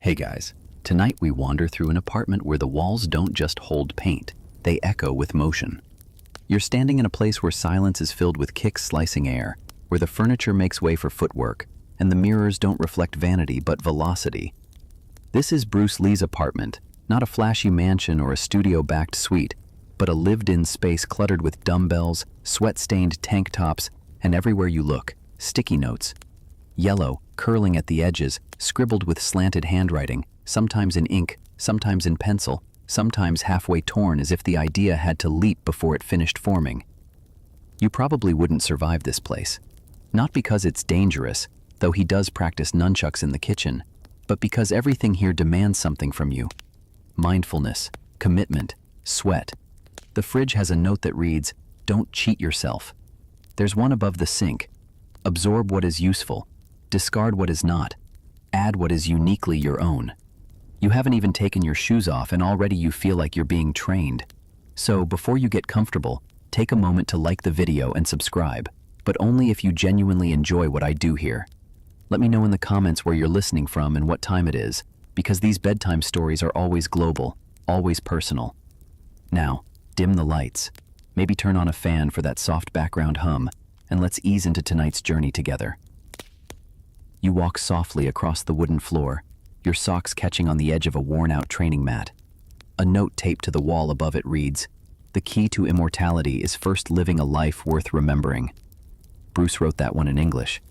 Hey guys, tonight we wander through an apartment where the walls don't just hold paint, they echo with motion. You're standing in a place where silence is filled with kicks slicing air, where the furniture makes way for footwork, and the mirrors don't reflect vanity but velocity. This is Bruce Lee's apartment, not a flashy mansion or a studio-backed suite, but a lived-in space cluttered with dumbbells, sweat-stained tank tops, and everywhere you look, sticky notes. Yellow, curling at the edges, scribbled with slanted handwriting, sometimes in ink, sometimes in pencil, sometimes halfway torn as if the idea had to leap before it finished forming. You probably wouldn't survive this place. Not because it's dangerous, though he does practice nunchucks in the kitchen, but because everything here demands something from you. Mindfulness, commitment, sweat. The fridge has a note that reads, "Don't cheat yourself." There's one above the sink. Absorb what is useful. Discard what is not. Add what is uniquely your own. You haven't even taken your shoes off and already you feel like you're being trained. So before you get comfortable, take a moment to like the video and subscribe, but only if you genuinely enjoy what I do here. Let me know in the comments where you're listening from and what time it is, because these bedtime stories are always global, always personal. Now, dim the lights. Maybe turn on a fan for that soft background hum, and let's ease into tonight's journey together. You walk softly across the wooden floor, your socks catching on the edge of a worn-out training mat. A note taped to the wall above it reads, "The key to immortality is first living a life worth remembering." Bruce wrote that one in English.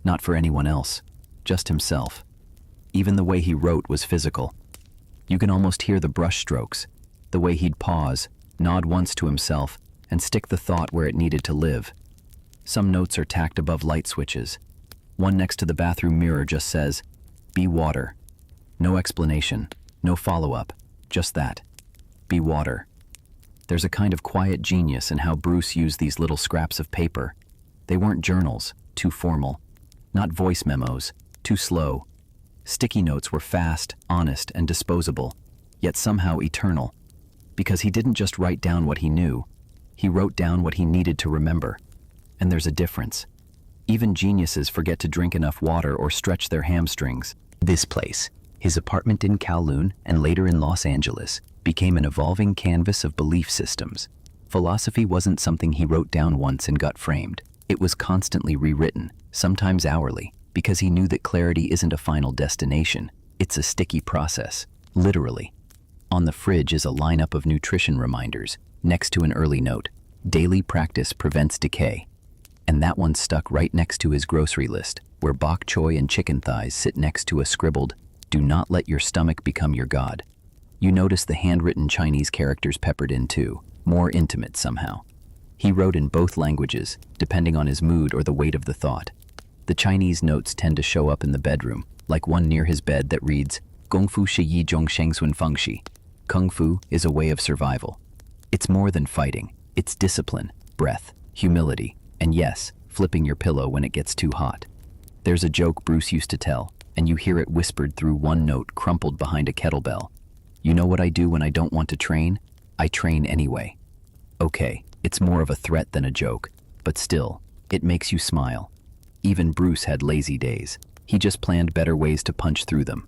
Not for anyone else, just himself. Even the way he wrote was physical. You can almost hear the brush strokes, the way he'd pause, nod once to himself, and stick the thought where it needed to live. Some notes are tacked above light switches. One next to the bathroom mirror just says, "Be water." No explanation, no follow-up, just that. Be water. There's a kind of quiet genius in how Bruce used these little scraps of paper. They weren't journals, too formal. Not voice memos, too slow. Sticky notes were fast, honest, and disposable, yet somehow eternal. Because he didn't just write down what he knew, he wrote down what he needed to remember. And there's a difference. Even geniuses forget to drink enough water or stretch their hamstrings. This place, his apartment in Kowloon and later in Los Angeles, became an evolving canvas of belief systems. Philosophy wasn't something he wrote down once and got framed. It was constantly rewritten, sometimes hourly, because he knew that clarity isn't a final destination. It's a sticky process, literally. On the fridge is a lineup of nutrition reminders, next to an early note, "Daily practice prevents decay." And that one stuck right next to his grocery list, where bok choy and chicken thighs sit next to a scribbled, "Do not let your stomach become your god." You notice the handwritten Chinese characters peppered in too, more intimate somehow. He wrote in both languages, depending on his mood or the weight of the thought. The Chinese notes tend to show up in the bedroom, like one near his bed that reads, "Gong Fu Shi Yi Zhong Sheng Sun Feng Shi." Kung Fu is a way of survival. It's more than fighting. It's discipline, breath, humility, and yes, flipping your pillow when it gets too hot. There's a joke Bruce used to tell, and you hear it whispered through one note crumpled behind a kettlebell. "You know what I do when I don't want to train? I train anyway." Okay, it's more of a threat than a joke, but still, it makes you smile. Even Bruce had lazy days. He just planned better ways to punch through them.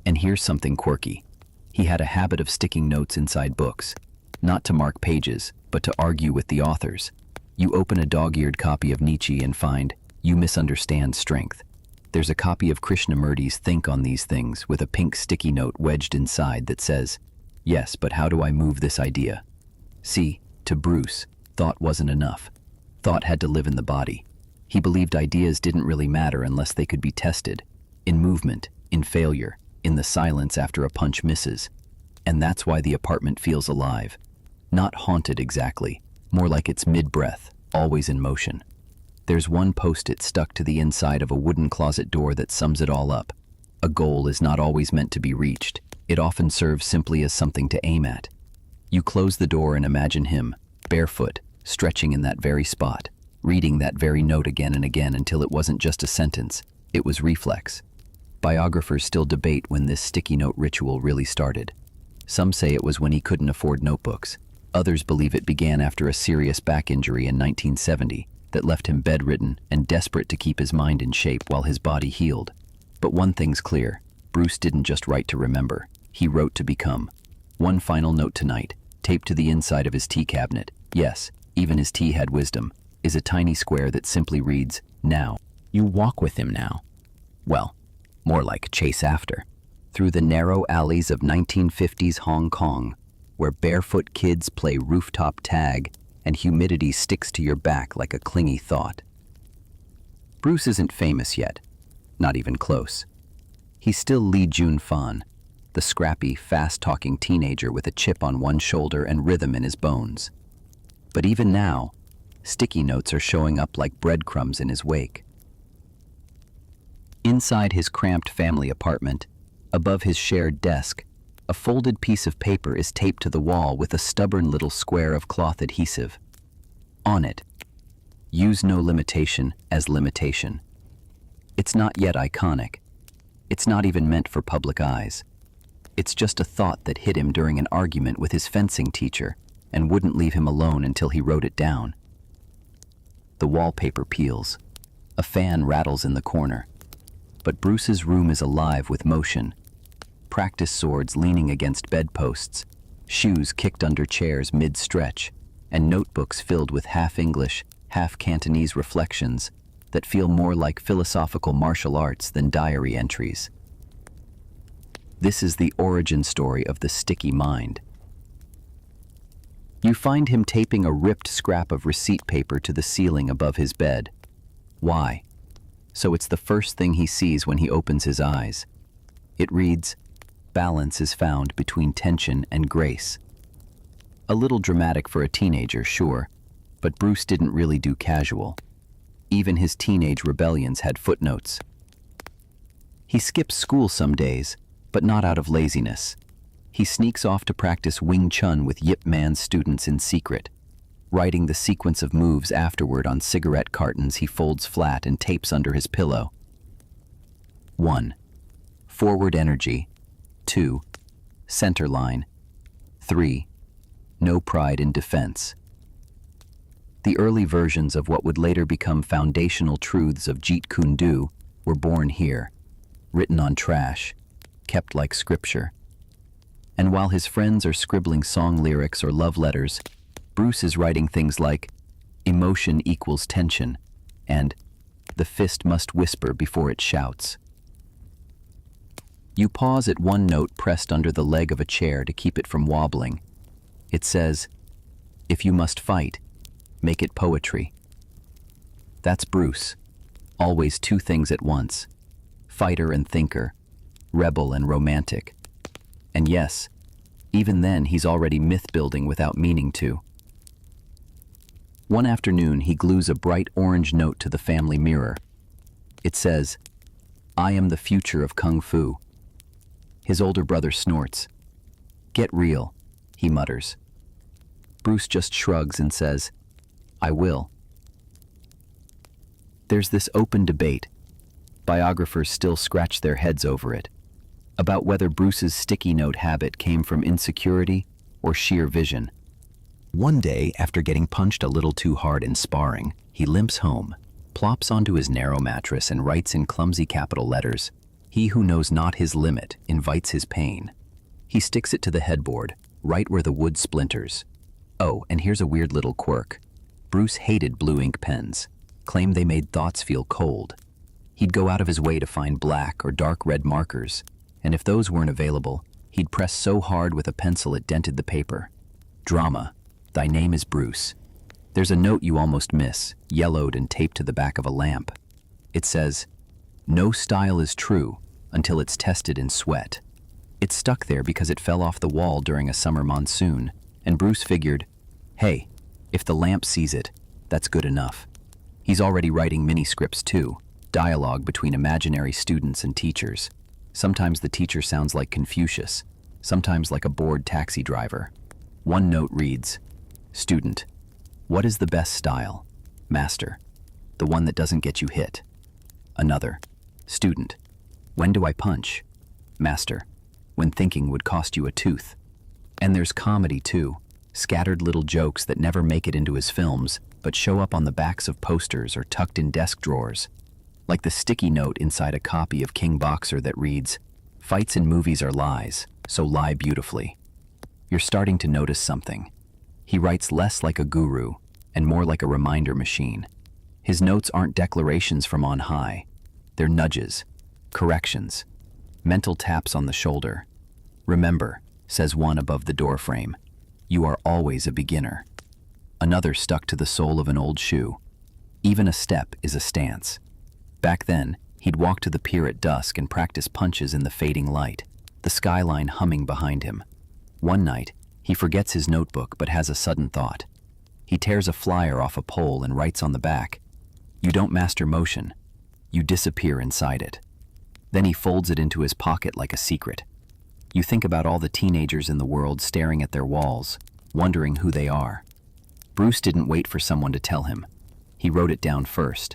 And here's something quirky. He had a habit of sticking notes inside books, not to mark pages, but to argue with the authors. You open a dog-eared copy of Nietzsche and find, "You misunderstand strength." There's a copy of Krishnamurti's Think on These Things with a pink sticky note wedged inside that says, "Yes, but how do I move this idea?" See, to Bruce, thought wasn't enough. Thought had to live in the body. He believed ideas didn't really matter unless they could be tested, in movement, in failure, in the silence after a punch misses. And that's why the apartment feels alive. Not haunted exactly, more like it's mid-breath, always in motion. There's one post-it stuck to the inside of a wooden closet door that sums it all up. A goal is not always meant to be reached. It often serves simply as something to aim at. You close the door and imagine him, barefoot, stretching in that very spot, reading that very note again and again until it wasn't just a sentence, it was reflex. Biographers still debate when this sticky note ritual really started. Some say it was when he couldn't afford notebooks. Others believe it began after a serious back injury in 1970 that left him bedridden and desperate to keep his mind in shape while his body healed. But one thing's clear, Bruce didn't just write to remember, he wrote to become. One final note tonight, taped to the inside of his tea cabinet. Yes, even his tea had wisdom, is a tiny square that simply reads, now. You walk with him now. Well, more like chase after. Through the narrow alleys of 1950s Hong Kong, where barefoot kids play rooftop tag and humidity sticks to your back like a clingy thought. Bruce isn't famous yet, not even close. He's still Li Junfan, the scrappy, fast-talking teenager with a chip on one shoulder and rhythm in his bones. But even now, sticky notes are showing up like breadcrumbs in his wake. Inside his cramped family apartment, above his shared desk, a folded piece of paper is taped to the wall with a stubborn little square of cloth adhesive. On it, use no limitation as limitation. It's not yet iconic. It's not even meant for public eyes. It's just a thought that hit him during an argument with his fencing teacher and wouldn't leave him alone until he wrote it down. The wallpaper peels. A fan rattles in the corner. But Bruce's room is alive with motion. Practice swords leaning against bedposts, shoes kicked under chairs mid-stretch, and notebooks filled with half-English, half-Cantonese reflections that feel more like philosophical martial arts than diary entries. This is the origin story of the sticky mind. You find him taping a ripped scrap of receipt paper to the ceiling above his bed. Why? So it's the first thing he sees when he opens his eyes. It reads, balance is found between tension and grace. A little dramatic for a teenager, sure, but Bruce didn't really do casual. Even his teenage rebellions had footnotes. He skips school some days, but not out of laziness. He sneaks off to practice Wing Chun with Yip Man's students in secret, writing the sequence of moves afterward on cigarette cartons he folds flat and tapes under his pillow. 1. Forward energy. 2. Center line. 3. No pride in defense. The early versions of what would later become foundational truths of Jeet Kune Do were born here, written on trash, kept like scripture. And while his friends are scribbling song lyrics or love letters, Bruce is writing things like, emotion equals tension, and the fist must whisper before it shouts. You pause at one note pressed under the leg of a chair to keep it from wobbling. It says, if you must fight, make it poetry. That's Bruce, always two things at once, fighter and thinker, rebel and romantic. And yes, even then he's already myth-building without meaning to. One afternoon, he glues a bright orange note to the family mirror. It says, I am the future of Kung Fu. His older brother snorts. Get real, he mutters. Bruce just shrugs and says, I will. There's this open debate. Biographers still scratch their heads over it, about whether Bruce's sticky note habit came from insecurity or sheer vision. One day, after getting punched a little too hard in sparring, he limps home, plops onto his narrow mattress and writes in clumsy capital letters, he who knows not his limit invites his pain. He sticks it to the headboard, right where the wood splinters. Oh, and here's a weird little quirk. Bruce hated blue ink pens, claimed they made thoughts feel cold. He'd go out of his way to find black or dark red markers, and if those weren't available, he'd press so hard with a pencil it dented the paper. Drama. Thy name is Bruce. There's a note you almost miss, yellowed and taped to the back of a lamp. It says, no style is true until it's tested in sweat. It stuck there because it fell off the wall during a summer monsoon, and Bruce figured, hey, if the lamp sees it, that's good enough. He's already writing mini-scripts too, dialogue between imaginary students and teachers. Sometimes the teacher sounds like Confucius, sometimes like a bored taxi driver. One note reads, student, what is the best style? Master, the one that doesn't get you hit. Another, student, when do I punch? Master, when thinking would cost you a tooth. And there's comedy too, scattered little jokes that never make it into his films, but show up on the backs of posters or tucked in desk drawers. Like the sticky note inside a copy of King Boxer that reads, Fights in movies are lies, so lie beautifully. You're starting to notice something. He writes less like a guru and more like a reminder machine. His notes aren't declarations from on high. They're nudges, corrections, mental taps on the shoulder. Remember, says one above the doorframe, you are always a beginner. Another stuck to the sole of an old shoe. Even a step is a stance. Back then, he'd walk to the pier at dusk and practice punches in the fading light, the skyline humming behind him. One night, he forgets his notebook but has a sudden thought. He tears a flyer off a pole and writes on the back, "You don't master motion. You disappear inside it." Then he folds it into his pocket like a secret. You think about all the teenagers in the world staring at their walls, wondering who they are. Bruce didn't wait for someone to tell him. He wrote it down first,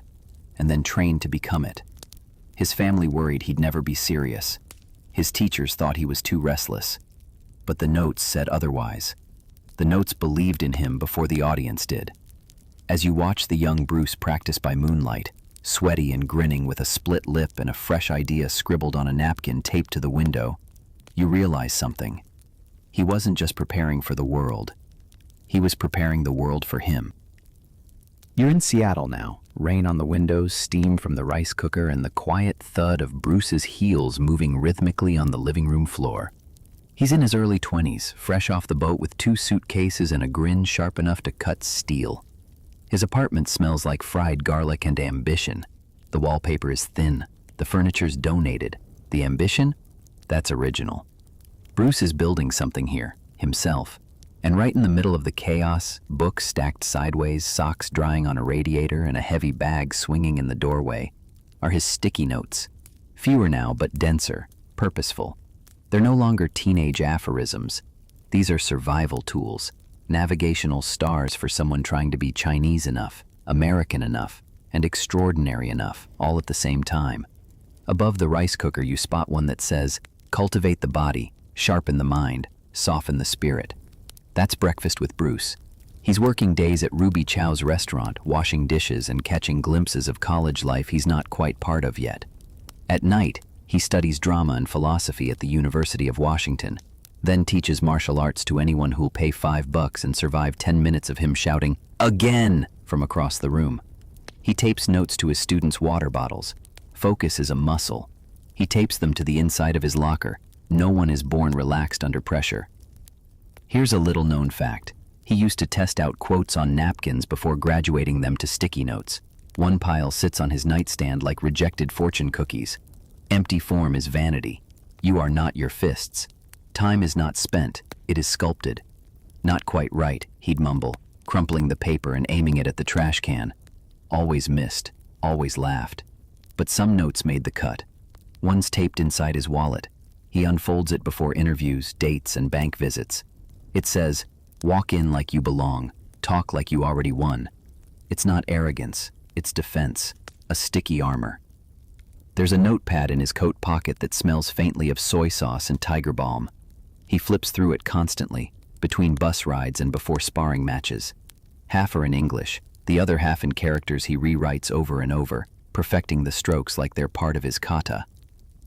and then trained to become it. His family worried he'd never be serious. His teachers thought he was too restless. But the notes said otherwise. The notes believed in him before the audience did. As you watch the young Bruce practice by moonlight, sweaty and grinning with a split lip and a fresh idea scribbled on a napkin taped to the window, you realize something. He wasn't just preparing for the world. He was preparing the world for him. You're in Seattle now, rain on the windows, steam from the rice cooker, and the quiet thud of Bruce's heels moving rhythmically on the living room floor. He's in his early 20s, fresh off the boat with 2 suitcases and a grin sharp enough to cut steel. His apartment smells like fried garlic and ambition. The wallpaper is thin, the furniture's donated. The ambition? That's original. Bruce is building something here, himself. And right in the middle of the chaos, books stacked sideways, socks drying on a radiator, and a heavy bag swinging in the doorway, are his sticky notes. Fewer now, but denser, purposeful. They're no longer teenage aphorisms. These are survival tools, navigational stars for someone trying to be Chinese enough, American enough, and extraordinary enough, all at the same time. Above the rice cooker, you spot one that says, "Cultivate the body, sharpen the mind, soften the spirit." That's breakfast with Bruce. He's working days at Ruby Chow's restaurant, washing dishes and catching glimpses of college life he's not quite part of yet. At night, he studies drama and philosophy at the University of Washington, then teaches martial arts to anyone who'll pay $5 and survive 10 minutes of him shouting, "Again!" from across the room. He tapes notes to his students' water bottles. Focus is a muscle. He tapes them to the inside of his locker. No one is born relaxed under pressure. Here's a little-known fact. He used to test out quotes on napkins before graduating them to sticky notes. One pile sits on his nightstand like rejected fortune cookies. Empty form is vanity. You are not your fists. Time is not spent, it is sculpted. "Not quite right," he'd mumble, crumpling the paper and aiming it at the trash can. Always missed, always laughed. But some notes made the cut. One's taped inside his wallet. He unfolds it before interviews, dates, and bank visits. It says, "Walk in like you belong, talk like you already won." It's not arrogance, it's defense, a sticky armor. There's a notepad in his coat pocket that smells faintly of soy sauce and tiger balm. He flips through it constantly, between bus rides and before sparring matches. Half are in English, the other half in characters he rewrites over and over, perfecting the strokes like they're part of his kata.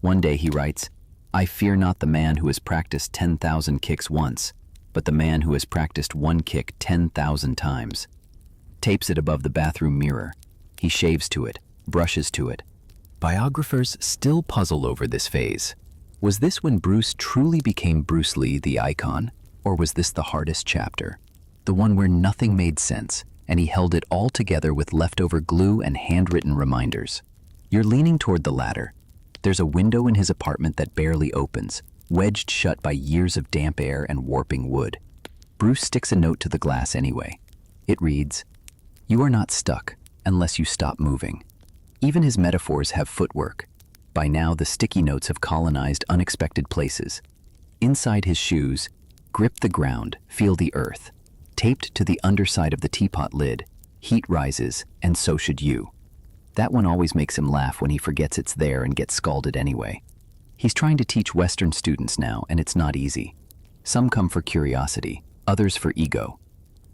One day he writes, "I fear not the man who has practiced 10,000 kicks once, but the man who has practiced one kick 10,000 times." Tapes it above the bathroom mirror. He shaves to it, brushes to it. Biographers still puzzle over this phase. Was this when Bruce truly became Bruce Lee, the icon? Or was this the hardest chapter? The one where nothing made sense, and he held it all together with leftover glue and handwritten reminders? You're leaning toward the latter. There's a window in his apartment that barely opens, wedged shut by years of damp air and warping wood. Bruce sticks a note to the glass anyway. It reads, "You are not stuck unless you stop moving." Even his metaphors have footwork. By now, the sticky notes have colonized unexpected places. Inside his shoes, grip the ground, feel the earth. Taped to the underside of the teapot lid, heat rises, and so should you. That one always makes him laugh when he forgets it's there and gets scalded anyway. He's trying to teach Western students now, and it's not easy. Some come for curiosity, others for ego.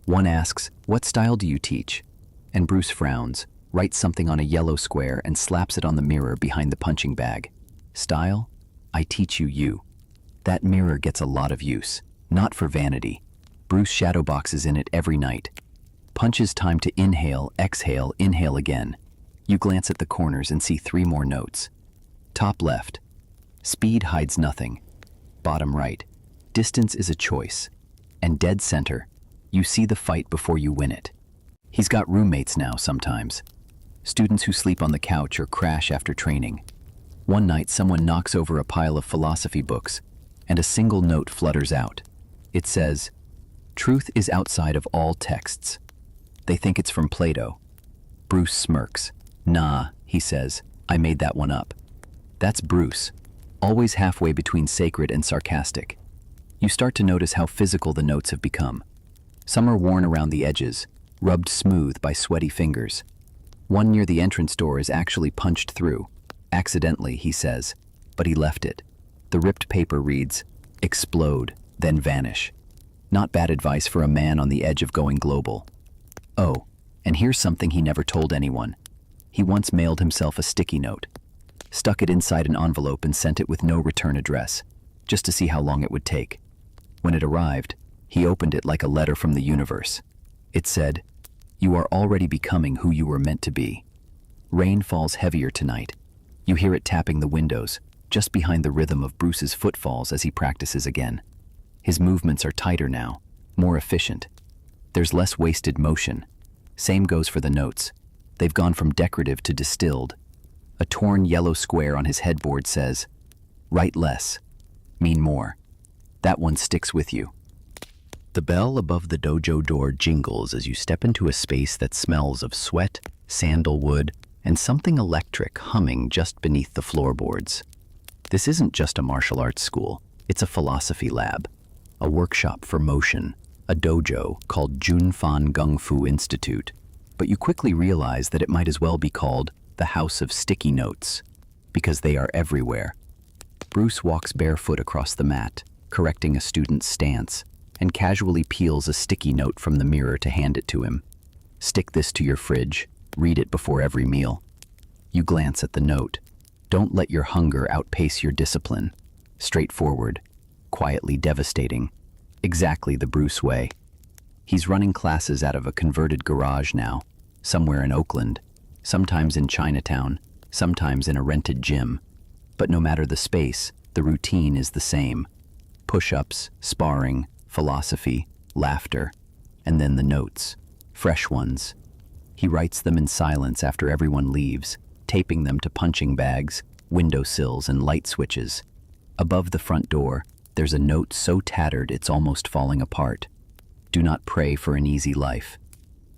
One asks, "What style do you teach?" And Bruce frowns, writes something on a yellow square, and slaps it on the mirror behind the punching bag. Style? I teach you you. That mirror gets a lot of use, not for vanity. Bruce shadowboxes in it every night. Punches time to inhale, inhale again. You glance at the corners and see 3 more notes. Top left, speed hides nothing. Bottom right, distance is a choice. And dead center, you see the fight before you win it. He's got roommates now sometimes. Students who sleep on the couch or crash after training. One night someone knocks over a pile of philosophy books and a single note flutters out. It says, "Truth is outside of all texts." They think it's from Plato. Bruce smirks. "Nah," he says, "I made that one up." That's Bruce, always halfway between sacred and sarcastic. You start to notice how physical the notes have become. Some are worn around the edges, rubbed smooth by sweaty fingers. One near the entrance door is actually punched through. Accidentally, he says, but he left it. The ripped paper reads, "Explode, then vanish." Not bad advice for a man on the edge of going global. Oh, and here's something he never told anyone. He once mailed himself a sticky note. Stuck it inside an envelope and sent it with no return address, just to see how long it would take. When it arrived, he opened it like a letter from the universe. It said, "You are already becoming who you were meant to be." Rain falls heavier tonight. You hear it tapping the windows, just behind the rhythm of Bruce's footfalls as he practices again. His movements are tighter now, more efficient. There's less wasted motion. Same goes for the notes. They've gone from decorative to distilled. A torn yellow square on his headboard says, "Write less, mean more." That one sticks with you. The bell above the dojo door jingles as you step into a space that smells of sweat, sandalwood, and something electric humming just beneath the floorboards. This isn't just a martial arts school, it's a philosophy lab, a workshop for motion, a dojo called Junfan Gung Fu Institute, but you quickly realize that it might as well be called the House of Sticky Notes, because they are everywhere. Bruce walks barefoot across the mat, correcting a student's stance, and casually peels a sticky note from the mirror to hand it to him. "Stick this to your fridge. Read it before every meal." You glance at the note. Don't let your hunger outpace your discipline. Straightforward, quietly devastating. Exactly the Bruce way. He's running classes out of a converted garage now, somewhere in Oakland, sometimes in Chinatown, sometimes in a rented gym. But no matter the space, the routine is the same. Push-ups, sparring, philosophy, laughter, and then the notes, fresh ones. He writes them in silence after everyone leaves, taping them to punching bags, windowsills, and light switches. Above the front door, there's a note so tattered it's almost falling apart. Do not pray for an easy life.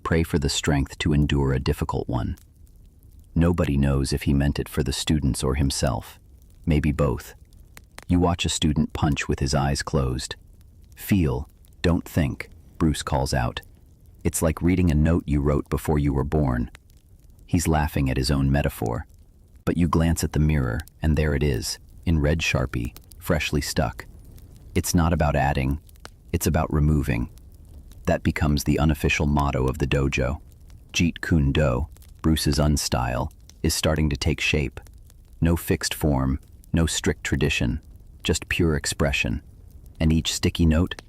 Pray for the strength to endure a difficult one. Nobody knows if he meant it for the students or himself. Maybe both. You watch a student punch with his eyes closed. "Feel, don't think," Bruce calls out. It's like reading a note you wrote before you were born. He's laughing at his own metaphor. But you glance at the mirror, and there it is, in red Sharpie, freshly stuck. It's not about adding, it's about removing. That becomes the unofficial motto of the dojo. Jeet Kune Do, Bruce's unstyle, is starting to take shape. No fixed form, no strict tradition, just pure expression. And each sticky note,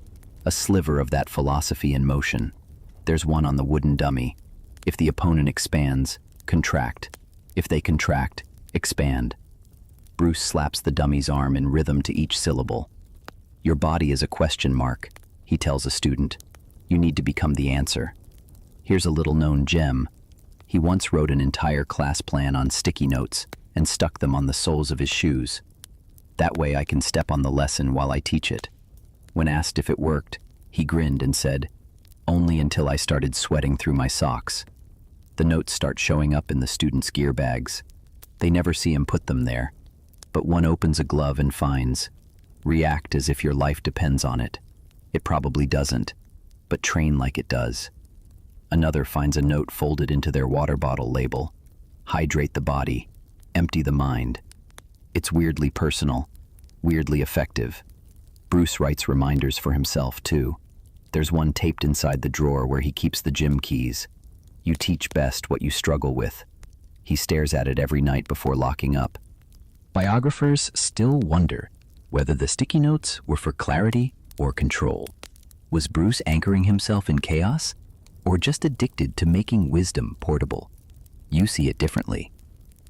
a sliver of that philosophy in motion. There's one on the wooden dummy. If the opponent expands, contract. If they contract, expand. Bruce slaps the dummy's arm in rhythm to each syllable. "Your body is a question mark," he tells a student. "You need to become the answer." Here's a little-known gem. He once wrote an entire class plan on sticky notes and stuck them on the soles of his shoes. That way I can step on the lesson while I teach it. When asked if it worked, he grinned and said, "Only until I started sweating through my socks." The notes start showing up in the students' gear bags. They never see him put them there, but one opens a glove and finds, "React as if your life depends on it." It probably doesn't, but train like it does. Another finds a note folded into their water bottle label, "Hydrate the body, empty the mind." It's weirdly personal, weirdly effective. Bruce writes reminders for himself, too. There's one taped inside the drawer where he keeps the gym keys. "You teach best what you struggle with." He stares at it every night before locking up. Biographers still wonder whether the sticky notes were for clarity or control. Was Bruce anchoring himself in chaos, or just addicted to making wisdom portable? You see it differently.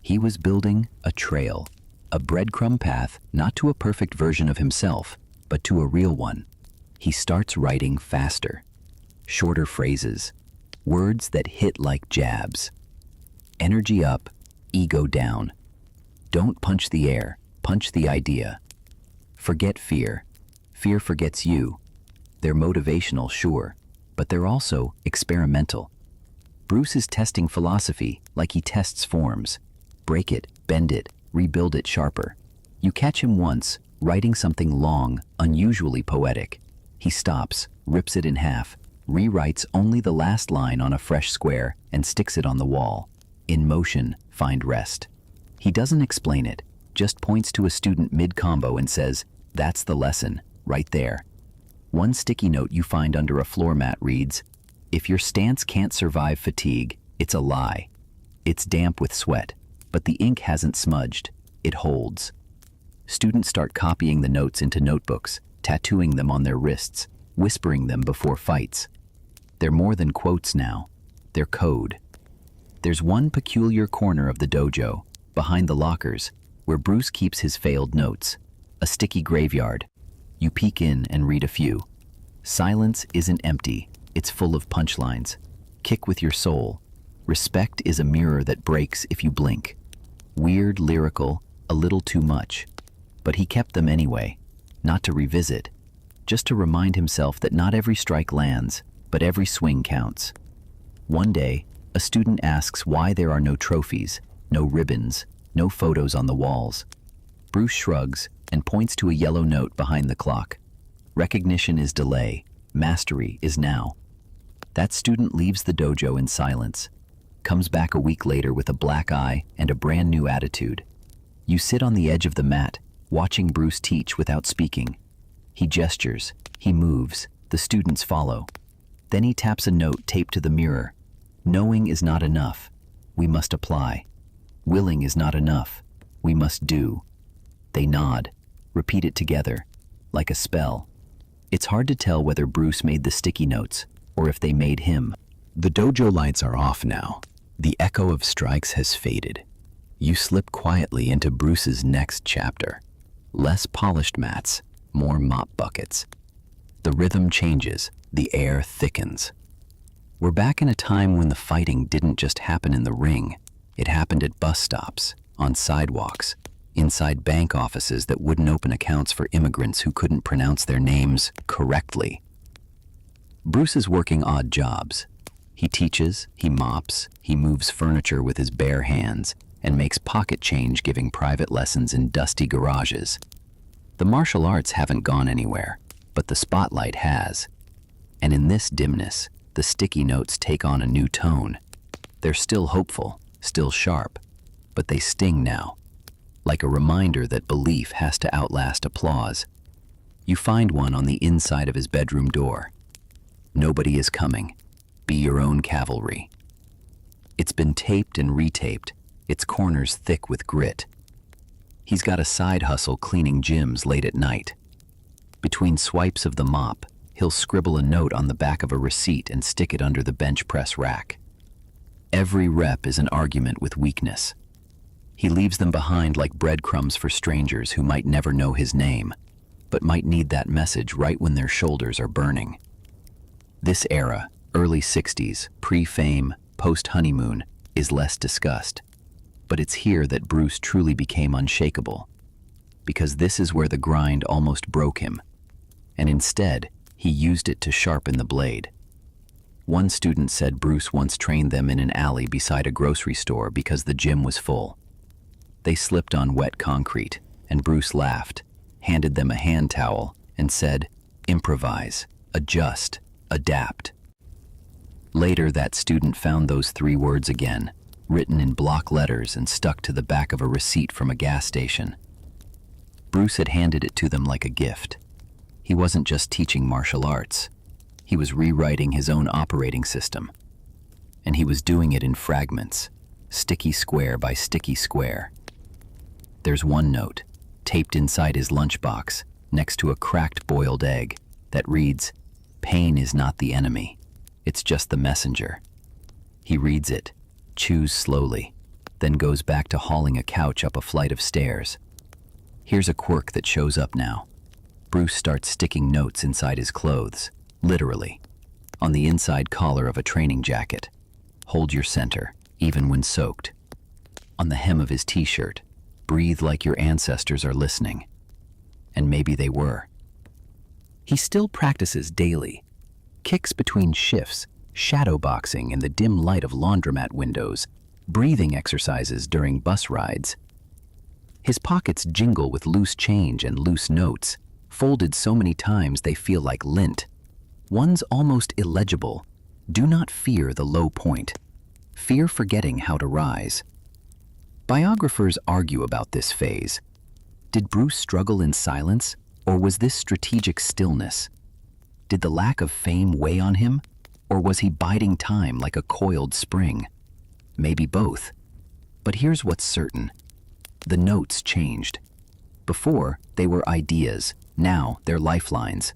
He was building a trail, a breadcrumb path, not to a perfect version of himself, but to a real one. He starts writing faster, shorter phrases, words that hit like jabs. Energy up, ego down. Don't punch the air, punch the idea. Forget fear. Fear forgets you. They're motivational, sure, but they're also experimental. Bruce is testing philosophy like he tests forms. Break it, bend it, rebuild it sharper. You catch him once, writing something long, unusually poetic. He stops, rips it in half, rewrites only the last line on a fresh square, and sticks it on the wall. In motion, find rest. He doesn't explain it, just points to a student mid-combo and says, "That's the lesson, right there." One sticky note you find under a floor mat reads, "If your stance can't survive fatigue, it's a lie. It's damp with sweat, but the ink hasn't smudged. It holds." Students start copying the notes into notebooks, tattooing them on their wrists, whispering them before fights. They're more than quotes now. They're code. There's one peculiar corner of the dojo, behind the lockers, where Bruce keeps his failed notes. A sticky graveyard. You peek in and read a few. Silence isn't empty. It's full of punchlines. Kick with your soul. Respect is a mirror that breaks if you blink. Weird, lyrical, a little too much. But he kept them anyway, not to revisit, just to remind himself that not every strike lands, but every swing counts. One day, a student asks why there are no trophies, no ribbons, no photos on the walls. Bruce shrugs and points to a yellow note behind the clock. Recognition is delay, mastery is now. That student leaves the dojo in silence, comes back a week later with a black eye and a brand new attitude. You sit on the edge of the mat, watching Bruce teach without speaking. He gestures, he moves, the students follow. Then he taps a note taped to the mirror. Knowing is not enough. We must apply. Willing is not enough. We must do. They nod, repeat it together, like a spell. It's hard to tell whether Bruce made the sticky notes or if they made him. The dojo lights are off now. The echo of strikes has faded. You slip quietly into Bruce's next chapter. Less polished mats, more mop buckets. The rhythm changes, the air thickens. We're back in a time when the fighting didn't just happen in the ring. It happened at bus stops, on sidewalks, inside bank offices that wouldn't open accounts for immigrants who couldn't pronounce their names correctly. Bruce is working odd jobs. He teaches, he mops, he moves furniture with his bare hands, and makes pocket change giving private lessons in dusty garages. The martial arts haven't gone anywhere, but the spotlight has. And in this dimness, the sticky notes take on a new tone. They're still hopeful, still sharp, but they sting now, like a reminder that belief has to outlast applause. You find one on the inside of his bedroom door. Nobody is coming. Be your own cavalry. It's been taped and retaped, its corners thick with grit. He's got a side hustle cleaning gyms late at night. Between swipes of the mop, he'll scribble a note on the back of a receipt and stick it under the bench press rack. Every rep is an argument with weakness. He leaves them behind like breadcrumbs for strangers who might never know his name, but might need that message right when their shoulders are burning. This era, early 60s, pre-fame, post-honeymoon, is less discussed. But it's here that Bruce truly became unshakable, because this is where the grind almost broke him, and instead, he used it to sharpen the blade. One student said Bruce once trained them in an alley beside a grocery store because the gym was full. They slipped on wet concrete, and Bruce laughed, handed them a hand towel, and said, "Improvise, adjust, adapt." Later, that student found those 3 words again, written in block letters and stuck to the back of a receipt from a gas station. Bruce had handed it to them like a gift. He wasn't just teaching martial arts. He was rewriting his own operating system. And he was doing it in fragments, sticky square by sticky square. There's one note, taped inside his lunchbox, next to a cracked boiled egg, that reads, "Pain is not the enemy. It's just the messenger." He reads it, chews slowly, then goes back to hauling a couch up a flight of stairs. Here's a quirk that shows up now. Bruce starts sticking notes inside his clothes, literally. On the inside collar of a training jacket. "Hold your center, even when soaked." On the hem of his t-shirt, "Breathe like your ancestors are listening." And maybe they were. He still practices daily. Kicks between shifts, shadowboxing in the dim light of laundromat windows, breathing exercises during bus rides. His pockets jingle with loose change and loose notes, folded so many times they feel like lint. One's almost illegible. "Do not fear the low point. Fear forgetting how to rise." Biographers argue about this phase. Did Bruce struggle in silence, or was this strategic stillness? Did the lack of fame weigh on him, or was he biding time like a coiled spring? Maybe both. But here's what's certain. The notes changed. Before, they were ideas. Now, they're lifelines.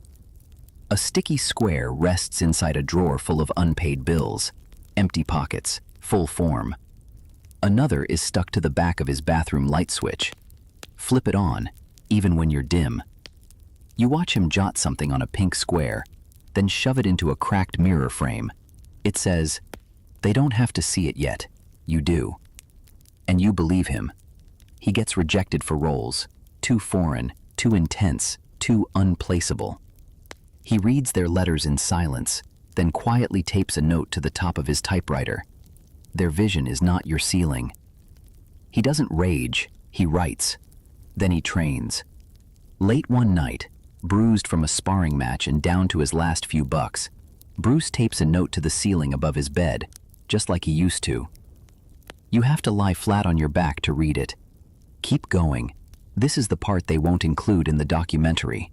A sticky square rests inside a drawer full of unpaid bills, empty pockets, full form. Another is stuck to the back of his bathroom light switch. Flip it on, even when you're dim. You watch him jot something on a pink square, then shove it into a cracked mirror frame. It says, "They don't have to see it yet. You do." And you believe him. He gets rejected for roles, too foreign, too intense, too unplaceable. He reads their letters in silence, then quietly tapes a note to the top of his typewriter. Their vision is not your ceiling. He doesn't rage, he writes. Then he trains. Late one night, bruised from a sparring match and down to his last few bucks, Bruce tapes a note to the ceiling above his bed, just like he used to. You have to lie flat on your back to read it. Keep going. This is the part they won't include in the documentary.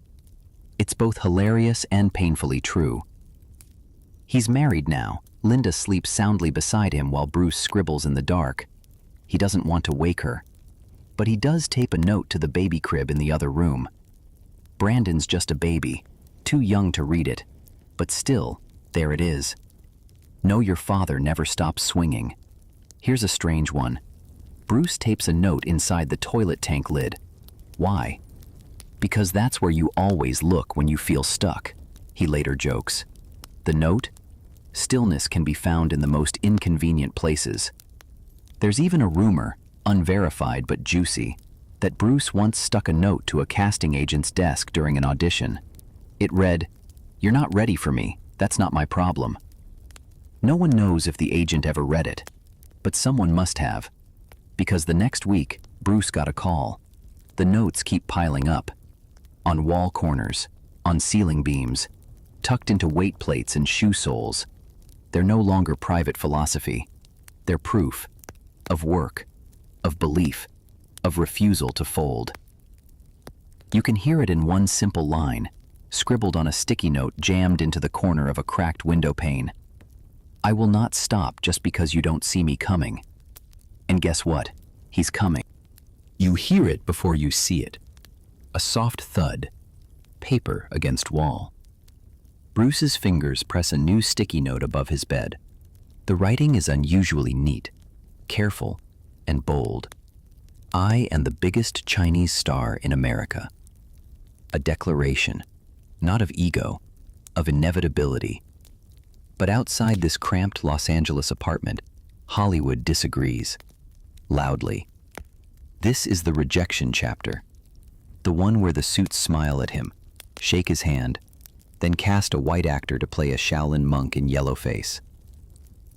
It's both hilarious and painfully true. He's married now. Linda sleeps soundly beside him while Bruce scribbles in the dark. He doesn't want to wake her. But he does tape a note to the baby crib in the other room. Brandon's just a baby, too young to read it. But still, there it is. "Know your father never stops swinging." Here's a strange one. Bruce tapes a note inside the toilet tank lid. Why? "Because that's where you always look when you feel stuck," he later jokes. The note? Stillness can be found in the most inconvenient places. There's even a rumor, unverified but juicy, that Bruce once stuck a note to a casting agent's desk during an audition. It read, "You're not ready for me. That's not my problem." No one knows if the agent ever read it, but someone must have. Because the next week, Bruce got a call. The notes keep piling up. On wall corners, on ceiling beams, tucked into weight plates and shoe soles. They're no longer private philosophy. They're proof of work, of belief, of refusal to fold. You can hear it in one simple line, scribbled on a sticky note jammed into the corner of a cracked window pane. "I will not stop just because you don't see me coming." And guess what? He's coming. You hear it before you see it. A soft thud, paper against wall. Bruce's fingers press a new sticky note above his bed. The writing is unusually neat, careful, and bold. "I am the biggest Chinese star in America." A declaration, not of ego, of inevitability. But outside this cramped Los Angeles apartment, Hollywood disagrees, loudly. This is the rejection chapter, the one where the suits smile at him, shake his hand, then cast a white actor to play a Shaolin monk in yellowface.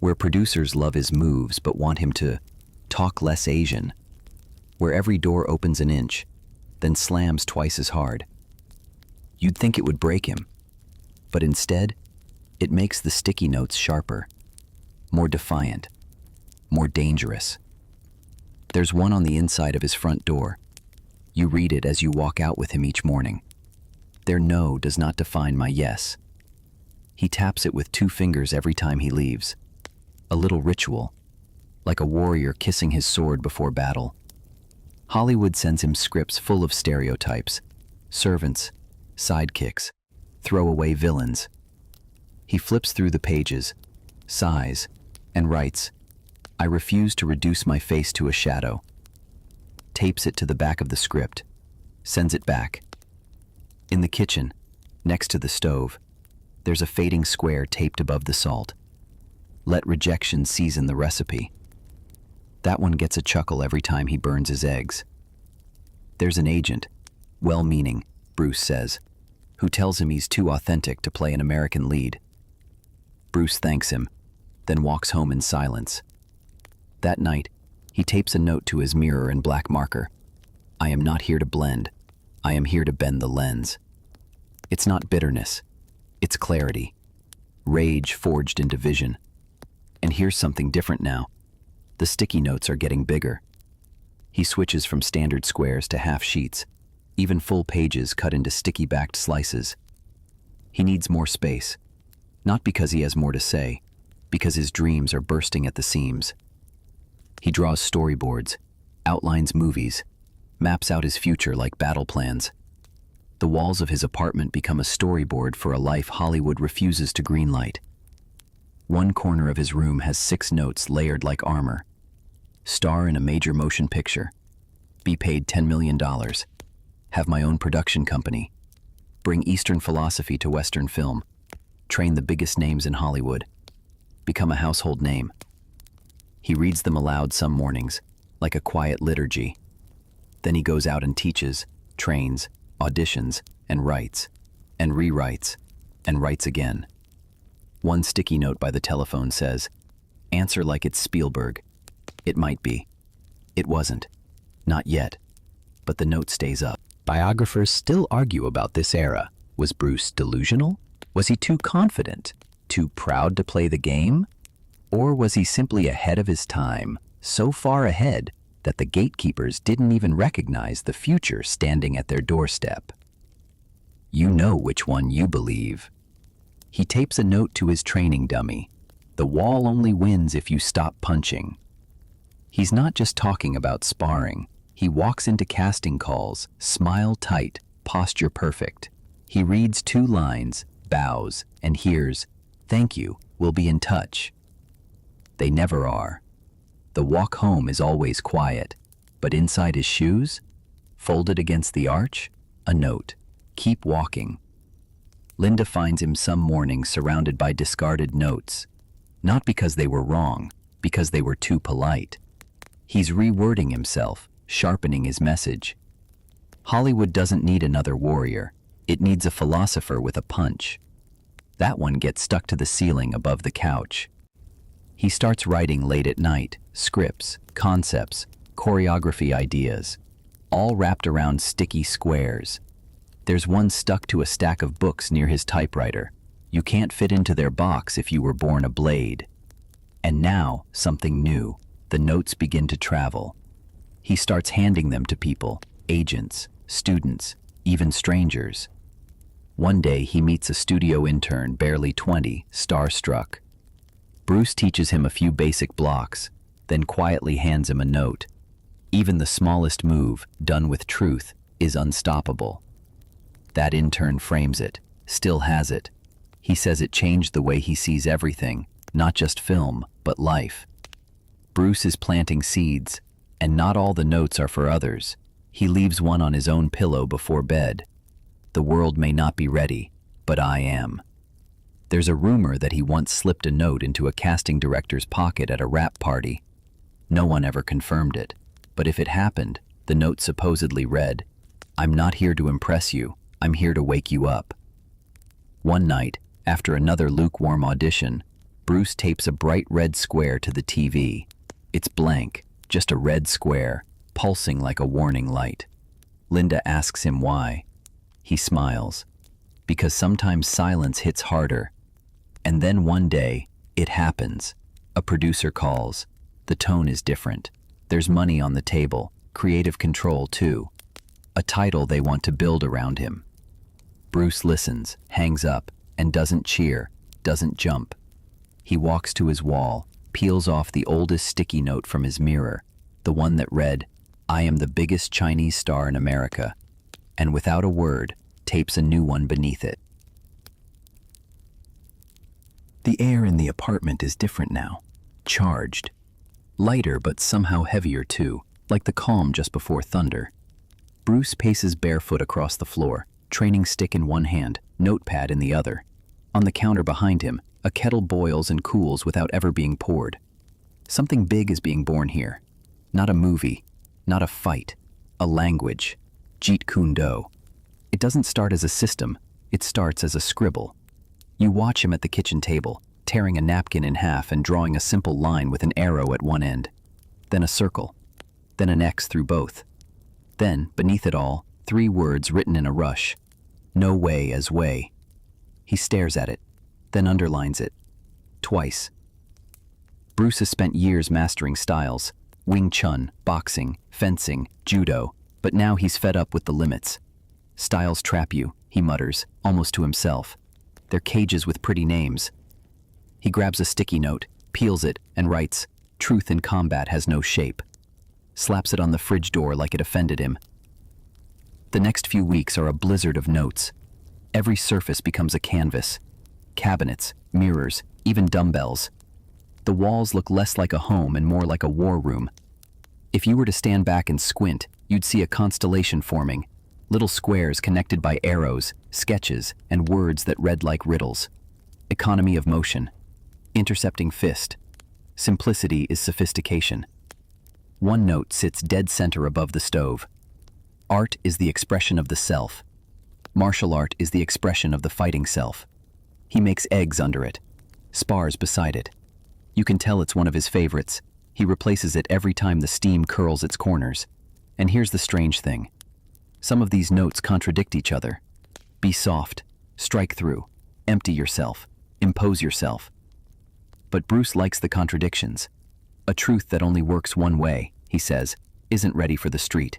Where producers love his moves but want him to talk less Asian. Where every door opens an inch, then slams twice as hard. You'd think it would break him, but instead, it makes the sticky notes sharper, more defiant, more dangerous. There's one on the inside of his front door. You read it as you walk out with him each morning. Their no does not define my yes. He taps it with 2 fingers every time he leaves. A little ritual, like a warrior kissing his sword before battle. Hollywood sends him scripts full of stereotypes, servants, sidekicks, throwaway villains. He flips through the pages, sighs, and writes, "I refuse to reduce my face to a shadow." Tapes it to the back of the script, sends it back. In the kitchen, next to the stove, there's a fading square taped above the salt. Let rejection season the recipe. That one gets a chuckle every time he burns his eggs. There's an agent, well-meaning, Bruce says, who tells him he's too authentic to play an American lead. Bruce thanks him, then walks home in silence. That night, he tapes a note to his mirror in black marker. "I am not here to blend. I am here to bend the lens." It's not bitterness. It's clarity. Rage forged into vision. And here's something different now. The sticky notes are getting bigger. He switches from standard squares to half sheets, even full pages cut into sticky-backed slices. He needs more space, not because he has more to say, because his dreams are bursting at the seams. He draws storyboards, outlines movies, maps out his future like battle plans. The walls of his apartment become a storyboard for a life Hollywood refuses to greenlight. One corner of his room has 6 notes layered like armor. Star in a major motion picture. Be paid $10 million. Have my own production company. Bring Eastern philosophy to Western film. Train the biggest names in Hollywood. Become a household name. He reads them aloud some mornings, like a quiet liturgy. Then he goes out and teaches, trains, auditions, and writes, and rewrites, and writes again. One sticky note by the telephone says, "Answer like it's Spielberg." It might be. It wasn't. Not yet. But the note stays up. Biographers still argue about this era. Was Bruce delusional? Was he too confident? Too proud to play the game? Or was he simply ahead of his time, so far ahead that the gatekeepers didn't even recognize the future standing at their doorstep? You know which one you believe. He tapes a note to his training dummy. The wall only wins if you stop punching. He's not just talking about sparring. He walks into casting calls, smile tight, posture perfect. He reads 2 lines, bows, and hears, "Thank you, we'll be in touch." They never are. The walk home is always quiet, but inside his shoes, folded against the arch, a note, "Keep walking." Linda finds him some morning surrounded by discarded notes, not because they were wrong, because they were too polite. He's rewording himself, sharpening his message. Hollywood doesn't need another warrior. It needs a philosopher with a punch. That one gets stuck to the ceiling above the couch. He starts writing late at night, scripts, concepts, choreography ideas, all wrapped around sticky squares. There's one stuck to a stack of books near his typewriter. You can't fit into their box if you were born a blade. And now, something new. The notes begin to travel. He starts handing them to people, agents, students, even strangers. One day he meets a studio intern, barely 20, starstruck. Bruce teaches him a few basic blocks, then quietly hands him a note. Even the smallest move, done with truth, is unstoppable. That intern frames it, still has it. He says it changed the way he sees everything, not just film, but life. Bruce is planting seeds, and not all the notes are for others. He leaves one on his own pillow before bed. The world may not be ready, but I am. There's a rumor that he once slipped a note into a casting director's pocket at a rap party. No one ever confirmed it, but if it happened, the note supposedly read, "I'm not here to impress you, I'm here to wake you up." One night, after another lukewarm audition, Bruce tapes a bright red square to the TV. It's blank, just a red square, pulsing like a warning light. Linda asks him why. He smiles. Because sometimes silence hits harder. And then one day, it happens. A producer calls. The tone is different. There's money on the table, creative control too. A title they want to build around him. Bruce listens, hangs up, and doesn't cheer, doesn't jump. He walks to his wall, peels off the oldest sticky note from his mirror, the one that read, I am the biggest Chinese star in America, and without a word, tapes a new one beneath it. The air in the apartment is different now, charged. Lighter but somehow heavier too, like the calm just before thunder. Bruce paces barefoot across the floor, training stick in one hand, notepad in the other. On the counter behind him, a kettle boils and cools without ever being poured. Something big is being born here. Not a movie, not a fight, a language. Jeet Kune Do. It doesn't start as a system, it starts as a scribble. You watch him at the kitchen table, tearing a napkin in half and drawing a simple line with an arrow at one end. Then a circle. Then an X through both. Then, beneath it all, 3 words written in a rush. No way as way. He stares at it, then underlines it. Twice. Bruce has spent years mastering styles. Wing Chun, boxing, fencing, judo, but now he's fed up with the limits. Styles trap you, he mutters, almost to himself. They're cages with pretty names. He grabs a sticky note, peels it, and writes, "Truth in combat has no shape." Slaps it on the fridge door like it offended him. The next few weeks are a blizzard of notes. Every surface becomes a canvas. Cabinets, mirrors, even dumbbells. The walls look less like a home and more like a war room. If you were to stand back and squint, you'd see a constellation forming, little squares connected by arrows, sketches, and words that read like riddles. Economy of motion. Intercepting fist. Simplicity is sophistication. One note sits dead center above the stove. Art is the expression of the self. Martial art is the expression of the fighting self. He makes eggs under it, spars beside it. You can tell it's one of his favorites. He replaces it every time the steam curls its corners. And here's the strange thing. Some of these notes contradict each other. Be soft, strike through, empty yourself, impose yourself. But Bruce likes the contradictions. A truth that only works one way, he says, isn't ready for the street.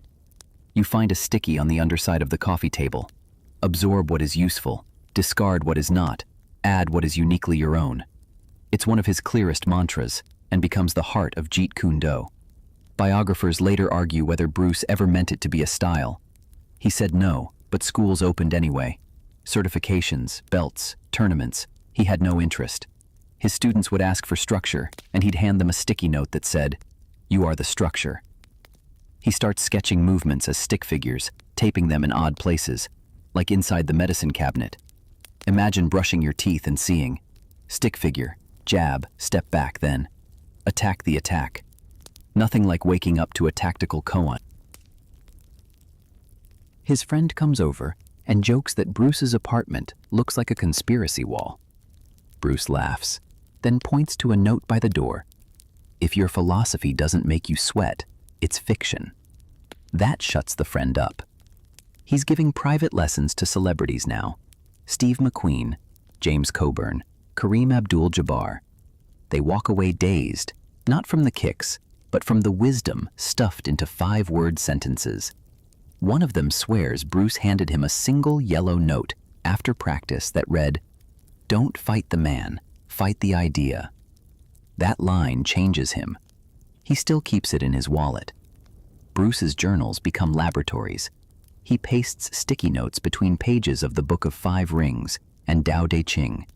You find a sticky on the underside of the coffee table. Absorb what is useful, discard what is not, add what is uniquely your own. It's one of his clearest mantras and becomes the heart of Jeet Kune Do. Biographers later argue whether Bruce ever meant it to be a style. He said no, but schools opened anyway. Certifications, belts, tournaments, he had no interest. His students would ask for structure, and he'd hand them a sticky note that said, "You are the structure." He starts sketching movements as stick figures, taping them in odd places, like inside the medicine cabinet. Imagine brushing your teeth and seeing, stick figure, jab, step back then. Attack the attack. Nothing like waking up to a tactical koan. His friend comes over and jokes that Bruce's apartment looks like a conspiracy wall. Bruce laughs, then points to a note by the door. If your philosophy doesn't make you sweat, it's fiction. That shuts the friend up. He's giving private lessons to celebrities now. Steve McQueen, James Coburn, Kareem Abdul-Jabbar. They walk away dazed, not from the kicks, but from the wisdom stuffed into 5-word sentences. One of them swears Bruce handed him a single yellow note after practice that read, "Don't fight the man, fight the idea." That line changes him. He still keeps it in his wallet. Bruce's journals become laboratories. He pastes sticky notes between pages of the Book of 5 Rings and Tao Te Ching.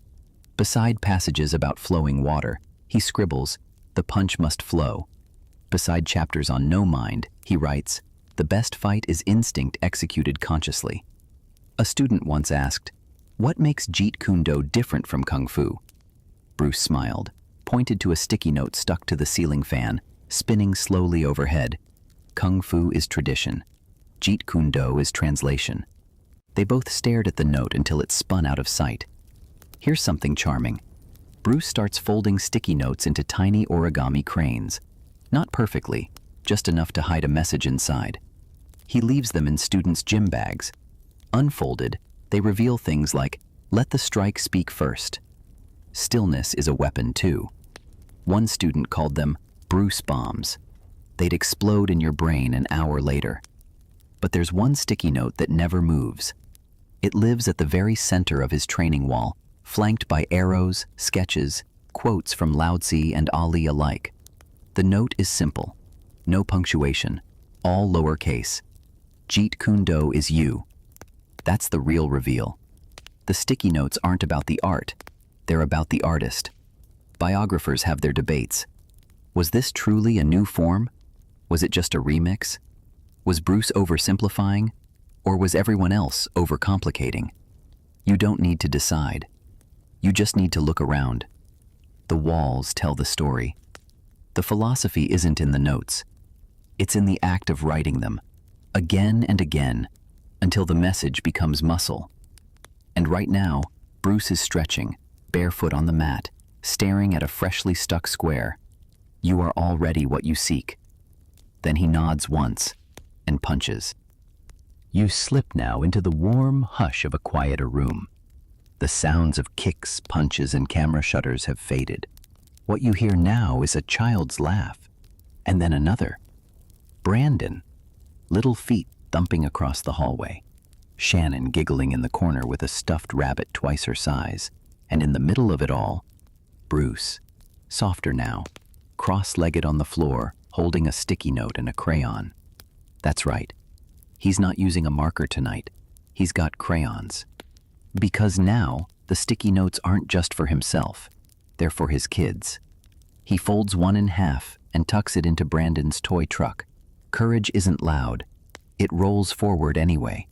Beside passages about flowing water, he scribbles, "The punch must flow." Beside chapters on no mind, he writes, "The best fight is instinct executed consciously." A student once asked, "What makes Jeet Kune Do different from Kung Fu?" Bruce smiled, pointed to a sticky note stuck to the ceiling fan, spinning slowly overhead. Kung Fu is tradition. Jeet Kune Do is translation. They both stared at the note until it spun out of sight. Here's something charming. Bruce starts folding sticky notes into tiny origami cranes. Not perfectly, just enough to hide a message inside. He leaves them in students' gym bags. Unfolded, they reveal things like, "Let the strike speak first." Stillness is a weapon too. One student called them Bruce bombs. They'd explode in your brain an hour later. But there's one sticky note that never moves. It lives at the very center of his training wall, flanked by arrows, sketches, quotes from Lao Tzu and Ali alike. The note is simple. No punctuation, all lowercase. Jeet Kune Do is you. That's the real reveal. The sticky notes aren't about the art, they're about the artist. Biographers have their debates. Was this truly a new form? Was it just a remix? Was Bruce oversimplifying? Or was everyone else overcomplicating? You don't need to decide. You just need to look around. The walls tell the story. The philosophy isn't in the notes. It's in the act of writing them, again and again, until the message becomes muscle. And right now, Bruce is stretching, barefoot on the mat, staring at a freshly stuck square. You are already what you seek. Then he nods once and punches. You slip now into the warm hush of a quieter room. The sounds of kicks, punches, and camera shutters have faded. What you hear now is a child's laugh, and then another. Brandon, little feet thumping across the hallway. Shannon giggling in the corner with a stuffed rabbit twice her size, and in the middle of it all, Bruce, softer now, cross-legged on the floor, holding a sticky note and a crayon. That's right. He's not using a marker tonight. He's got crayons. Because now, the sticky notes aren't just for himself. They're for his kids. He folds one in half and tucks it into Brandon's toy truck. Courage isn't loud. It rolls forward anyway.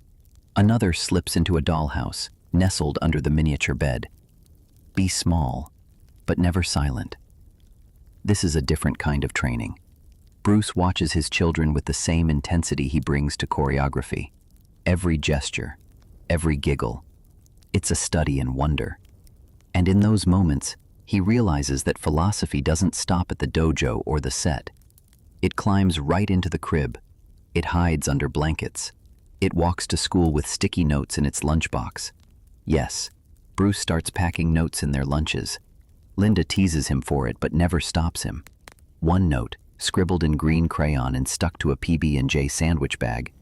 Another slips into a dollhouse, nestled under the miniature bed. Be small, but never silent. This is a different kind of training. Bruce watches his children with the same intensity he brings to choreography. Every gesture, every giggle. It's a study in wonder. And in those moments, he realizes that philosophy doesn't stop at the dojo or the set. It climbs right into the crib. It hides under blankets. It walks to school with sticky notes in its lunchbox. Yes, Bruce starts packing notes in their lunches. Linda teases him for it but never stops him. One note, scribbled in green crayon and stuck to a PB&J sandwich bag.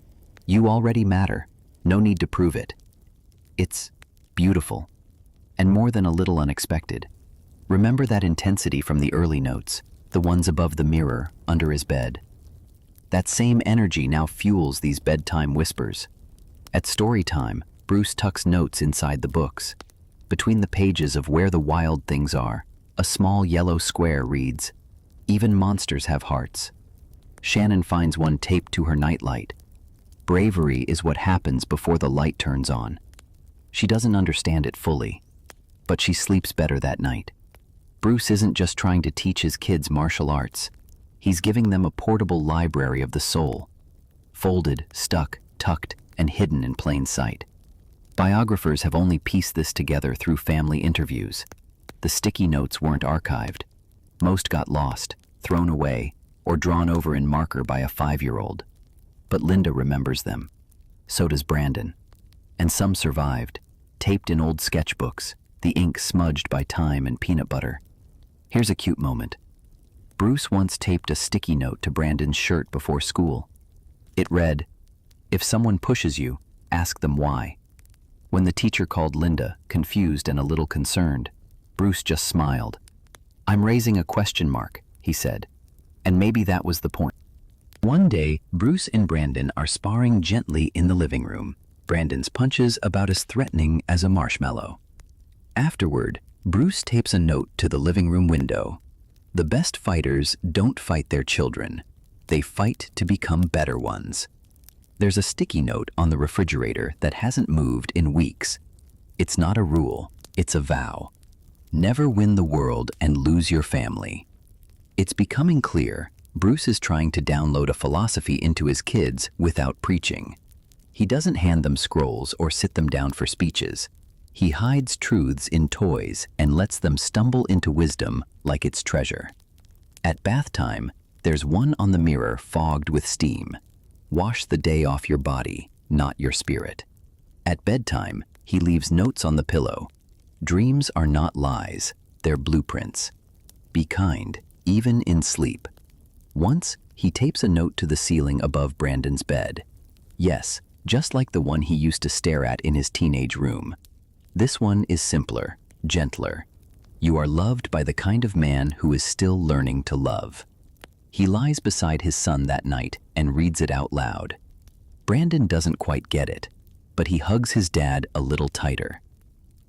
You already matter. No need to prove it. It's beautiful, and more than a little unexpected. Remember that intensity from the early notes, the ones above the mirror, under his bed. That same energy now fuels these bedtime whispers. At story time, Bruce tucks notes inside the books. Between the pages of Where the Wild Things Are, a small yellow square reads, "Even monsters have hearts." Shannon finds one taped to her nightlight. Bravery is what happens before the light turns on. She doesn't understand it fully, but she sleeps better that night. Bruce isn't just trying to teach his kids martial arts. He's giving them a portable library of the soul, folded, stuck, tucked, and hidden in plain sight. Biographers have only pieced this together through family interviews. The sticky notes weren't archived. Most got lost, thrown away, or drawn over in marker by a 5-year-old. But Linda remembers them. So does Brandon. And some survived, taped in old sketchbooks, the ink smudged by time and peanut butter. Here's a cute moment. Bruce once taped a sticky note to Brandon's shirt before school. It read, "If someone pushes you, ask them why." When the teacher called Linda, confused and a little concerned, Bruce just smiled. "I'm raising a question mark," he said. And maybe that was the point. One day, Bruce and Brandon are sparring gently in the living room. Brandon's punches about as threatening as a marshmallow. Afterward, Bruce tapes a note to the living room window. The best fighters don't fight their children. They fight to become better ones. There's a sticky note on the refrigerator that hasn't moved in weeks. It's not a rule, it's a vow. Never win the world and lose your family. It's becoming clear Bruce is trying to download a philosophy into his kids without preaching. He doesn't hand them scrolls or sit them down for speeches. He hides truths in toys and lets them stumble into wisdom like it's treasure. At bath time, there's one on the mirror fogged with steam. Wash the day off your body, not your spirit. At bedtime, he leaves notes on the pillow. Dreams are not lies, they're blueprints. Be kind, even in sleep. Once, he tapes a note to the ceiling above Brandon's bed. Yes, just like the one he used to stare at in his teenage room. This one is simpler, gentler. You are loved by the kind of man who is still learning to love. He lies beside his son that night and reads it out loud. Brandon doesn't quite get it, but he hugs his dad a little tighter.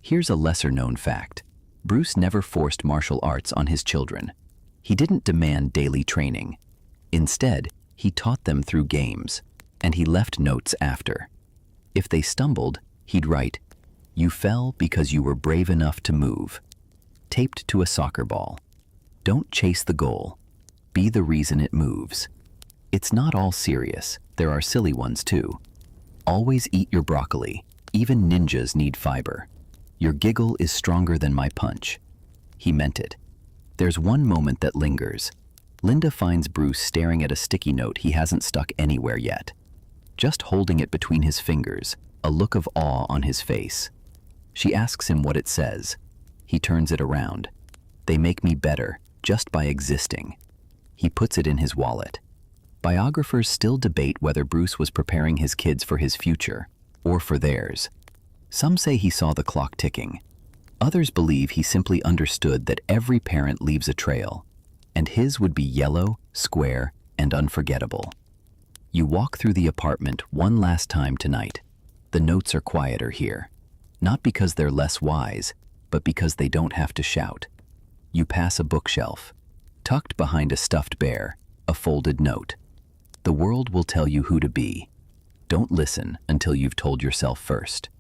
Here's a lesser-known fact. Bruce never forced martial arts on his children. He didn't demand daily training. Instead, he taught them through games, and he left notes after. If they stumbled, he'd write, "You fell because you were brave enough to move," taped to a soccer ball. Don't chase the goal. Be the reason it moves. It's not all serious. There are silly ones too. Always eat your broccoli. Even ninjas need fiber. Your giggle is stronger than my punch. He meant it. There's one moment that lingers. Linda finds Bruce staring at a sticky note he hasn't stuck anywhere yet. Just holding it between his fingers, a look of awe on his face. She asks him what it says. He turns it around. "They make me better, just by existing." He puts it in his wallet. Biographers still debate whether Bruce was preparing his kids for his future, or for theirs. Some say he saw the clock ticking. Others believe he simply understood that every parent leaves a trail, and his would be yellow, square, and unforgettable. You walk through the apartment one last time tonight. The notes are quieter here. Not because they're less wise, but because they don't have to shout. You pass a bookshelf. Tucked behind a stuffed bear, a folded note. The world will tell you who to be. Don't listen until you've told yourself first.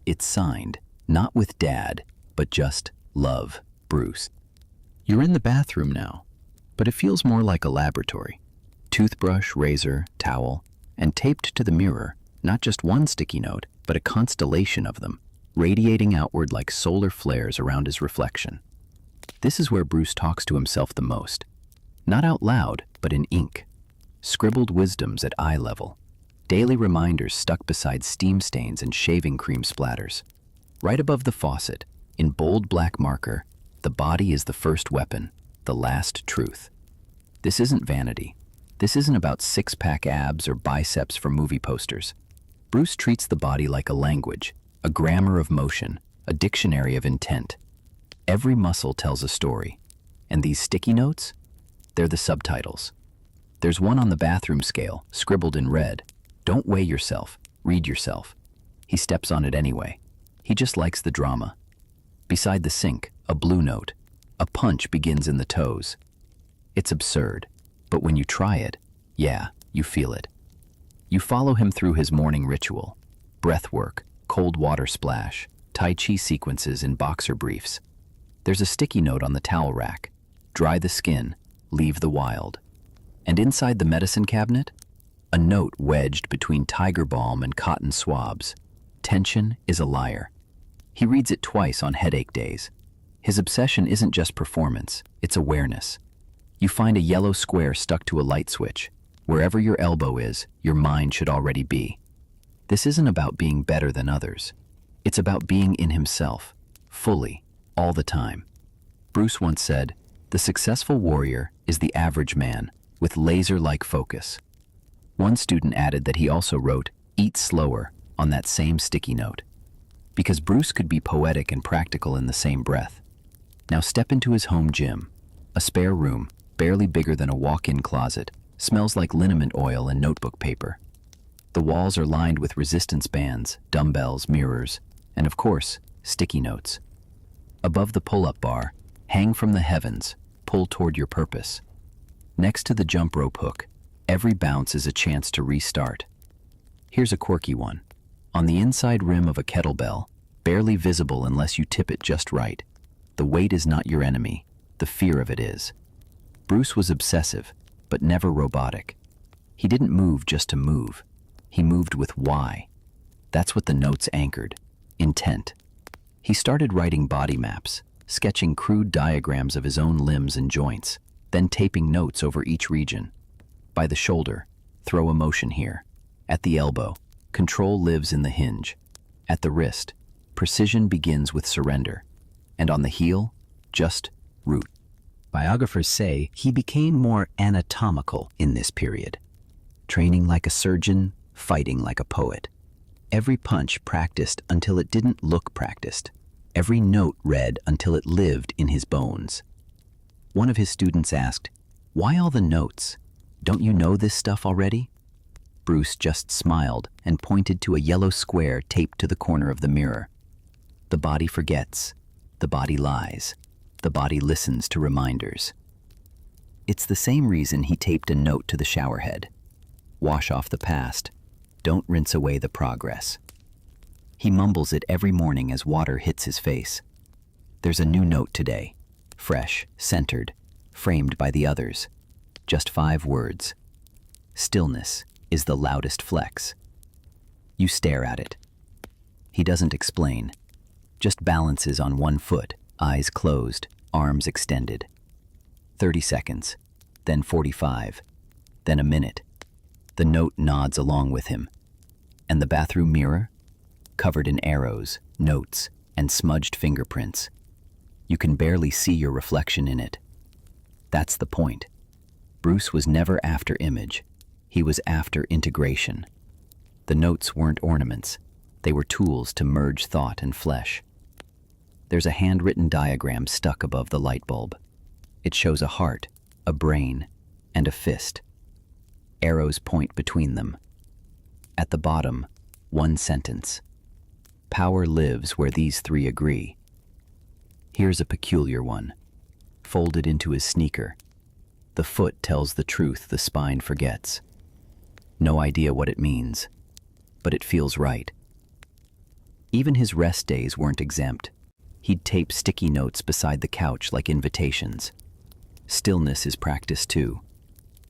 It's signed, not with Dad, but just Love, Bruce. You're in the bathroom now, but it feels more like a laboratory. Toothbrush, razor, towel, and taped to the mirror, not just one sticky note, but a constellation of them, radiating outward like solar flares around his reflection. This is where Bruce talks to himself the most. Not out loud, but in ink. Scribbled wisdoms at eye level. Daily reminders stuck beside steam stains and shaving cream splatters. Right above the faucet, in bold black marker, the body is the first weapon, the last truth. This isn't vanity. This isn't about six-pack abs or biceps for movie posters. Bruce treats the body like a language, a grammar of motion, a dictionary of intent. Every muscle tells a story. And these sticky notes? They're the subtitles. There's one on the bathroom scale, scribbled in red. Don't weigh yourself, read yourself. He steps on it anyway. He just likes the drama. Beside the sink, a blue note. A punch begins in the toes. It's absurd, but when you try it, yeah, you feel it. You follow him through his morning ritual. Breath work, cold water splash, Tai Chi sequences in boxer briefs. There's a sticky note on the towel rack. Dry the skin, leave the wild. And inside the medicine cabinet, a note wedged between tiger balm and cotton swabs. Tension is a liar. He reads it twice on headache days. His obsession isn't just performance, it's awareness. You find a yellow square stuck to a light switch. Wherever your elbow is, your mind should already be. This isn't about being better than others. It's about being in himself, fully, all the time. Bruce once said, "The successful warrior is the average man with laser-like focus." One student added that he also wrote, "Eat slower," on that same sticky note. Because Bruce could be poetic and practical in the same breath. Now step into his home gym. A spare room, barely bigger than a walk-in closet, smells like liniment oil and notebook paper. The walls are lined with resistance bands, dumbbells, mirrors, and of course, sticky notes. Above the pull-up bar, hang from the heavens, pull toward your purpose. Next to the jump rope hook, every bounce is a chance to restart. Here's a quirky one. On the inside rim of a kettlebell, barely visible unless you tip it just right, the weight is not your enemy, the fear of it is. Bruce was obsessive, but never robotic. He didn't move just to move. He moved with why. That's what the notes anchored. Intent. He started writing body maps, sketching crude diagrams of his own limbs and joints, then taping notes over each region. By the shoulder, throw emotion here. At the elbow, control lives in the hinge. At the wrist, precision begins with surrender. And on the heel, just root. Biographers say he became more anatomical in this period. Training like a surgeon, fighting like a poet. Every punch practiced until it didn't look practiced. Every note read until it lived in his bones. One of his students asked, "Why all the notes? Don't you know this stuff already?" Bruce just smiled and pointed to a yellow square taped to the corner of the mirror. The body forgets. The body lies. The body listens to reminders. It's the same reason he taped a note to the shower head. Wash off the past. Don't rinse away the progress. He mumbles it every morning as water hits his face. There's a new note today. Fresh, centered, framed by the others. Just 5 words. Stillness is the loudest flex. You stare at it. He doesn't explain. Just balances on one foot, eyes closed, arms extended. 30 seconds, then 45, then a minute. The note nods along with him. And the bathroom mirror? Covered in arrows, notes, and smudged fingerprints. You can barely see your reflection in it. That's the point. Bruce was never after image. He was after integration. The notes weren't ornaments. They were tools to merge thought and flesh. There's a handwritten diagram stuck above the light bulb. It shows a heart, a brain, and a fist. Arrows point between them. At the bottom, one sentence. Power lives where these 3 agree. Here's a peculiar one. Folded into his sneaker. The foot tells the truth the spine forgets. No idea what it means, but it feels right. Even his rest days weren't exempt. He'd tape sticky notes beside the couch like invitations. Stillness is practice too.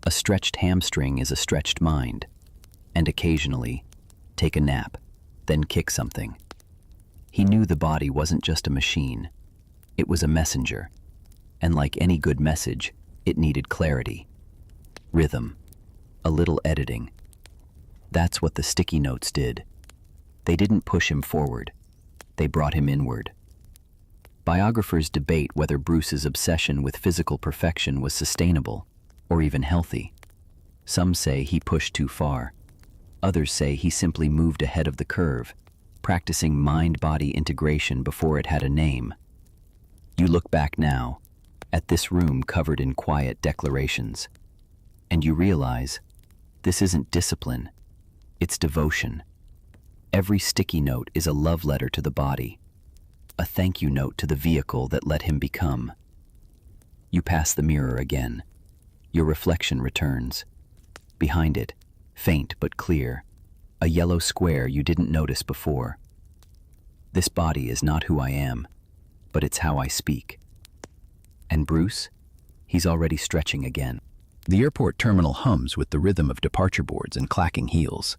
A stretched hamstring is a stretched mind. And occasionally, take a nap, then kick something. He knew the body wasn't just a machine. It was a messenger. And like any good message, it needed clarity. Rhythm. A little editing. That's what the sticky notes did. They didn't push him forward. They brought him inward. Biographers debate whether Bruce's obsession with physical perfection was sustainable or even healthy. Some say he pushed too far. Others say he simply moved ahead of the curve, practicing mind-body integration before it had a name. You look back now, at this room covered in quiet declarations, and you realize this isn't discipline, it's devotion. Every sticky note is a love letter to the body, a thank you note to the vehicle that let him become. You pass the mirror again. Your reflection returns. Behind it, faint but clear, a yellow square you didn't notice before. This body is not who I am, but it's how I speak. And Bruce? He's already stretching again. The airport terminal hums with the rhythm of departure boards and clacking heels.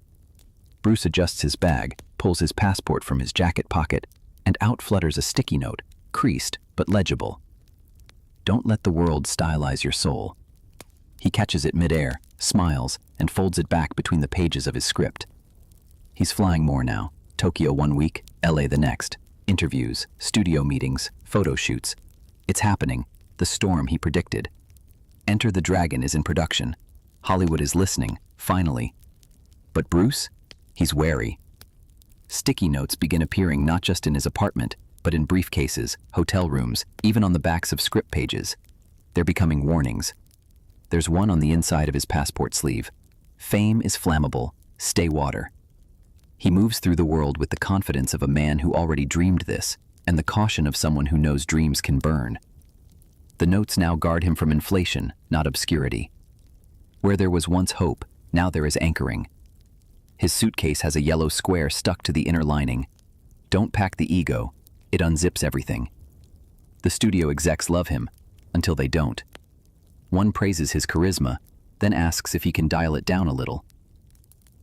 Bruce adjusts his bag, pulls his passport from his jacket pocket, and out flutters a sticky note, creased but legible. Don't let the world stylize your soul. He catches it midair, smiles, and folds it back between the pages of his script. He's flying more now. Tokyo 1 week, LA the next. Interviews, studio meetings, photo shoots. It's happening. The storm he predicted. Enter the Dragon is in production. Hollywood is listening, finally. But Bruce? He's wary. Sticky notes begin appearing not just in his apartment, but in briefcases, hotel rooms, even on the backs of script pages. They're becoming warnings. There's one on the inside of his passport sleeve. Fame is flammable. Stay water. He moves through the world with the confidence of a man who already dreamed this, and the caution of someone who knows dreams can burn. The notes now guard him from inflation, not obscurity. Where there was once hope, now there is anchoring. His suitcase has a yellow square stuck to the inner lining. Don't pack the ego. It unzips everything. The studio execs love him, until they don't. One praises his charisma, then asks if he can dial it down a little.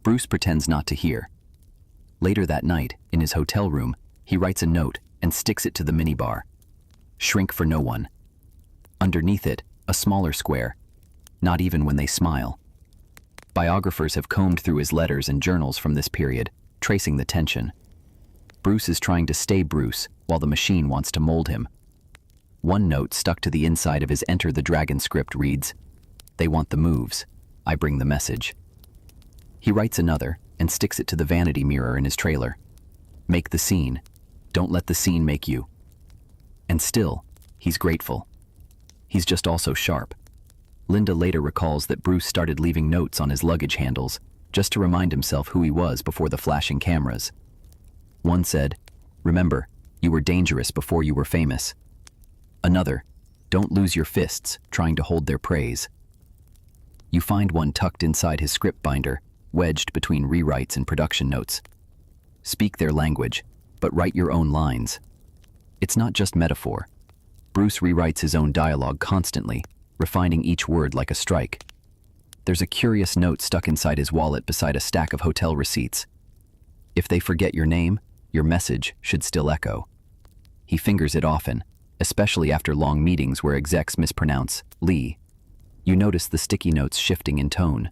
Bruce pretends not to hear. Later that night, in his hotel room, he writes a note and sticks it to the minibar. Shrink for no one. Underneath it, a smaller square. Not even when they smile. Biographers have combed through his letters and journals from this period, tracing the tension. Bruce is trying to stay Bruce, while the machine wants to mold him. One note stuck to the inside of his Enter the Dragon script reads, "They want the moves. I bring the message." He writes another and sticks it to the vanity mirror in his trailer. Make the scene. Don't let the scene make you. And still, he's grateful. He's just also sharp. Linda later recalls that Bruce started leaving notes on his luggage handles, just to remind himself who he was before the flashing cameras. One said, "Remember, you were dangerous before you were famous." Another, "Don't lose your fists trying to hold their praise." You find one tucked inside his script binder, wedged between rewrites and production notes. Speak their language, but write your own lines. It's not just metaphor. Bruce rewrites his own dialogue constantly, refining each word like a strike. There's a curious note stuck inside his wallet beside a stack of hotel receipts. If they forget your name, your message should still echo. He fingers it often, especially after long meetings where execs mispronounce Lee. You notice the sticky notes shifting in tone.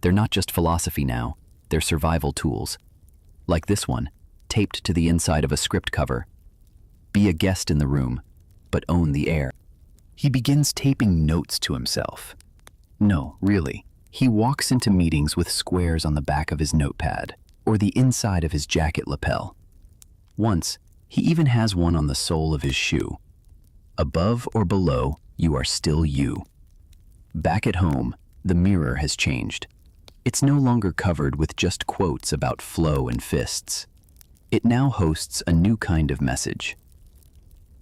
They're not just philosophy now, they're survival tools. Like this one, taped to the inside of a script cover. Be a guest in the room, but own the air. He begins taping notes to himself. No, really. He walks into meetings with squares on the back of his notepad, or the inside of his jacket lapel. Once, he even has one on the sole of his shoe. Above or below, you are still you. Back at home, the mirror has changed. It's no longer covered with just quotes about flow and fists. It now hosts a new kind of message.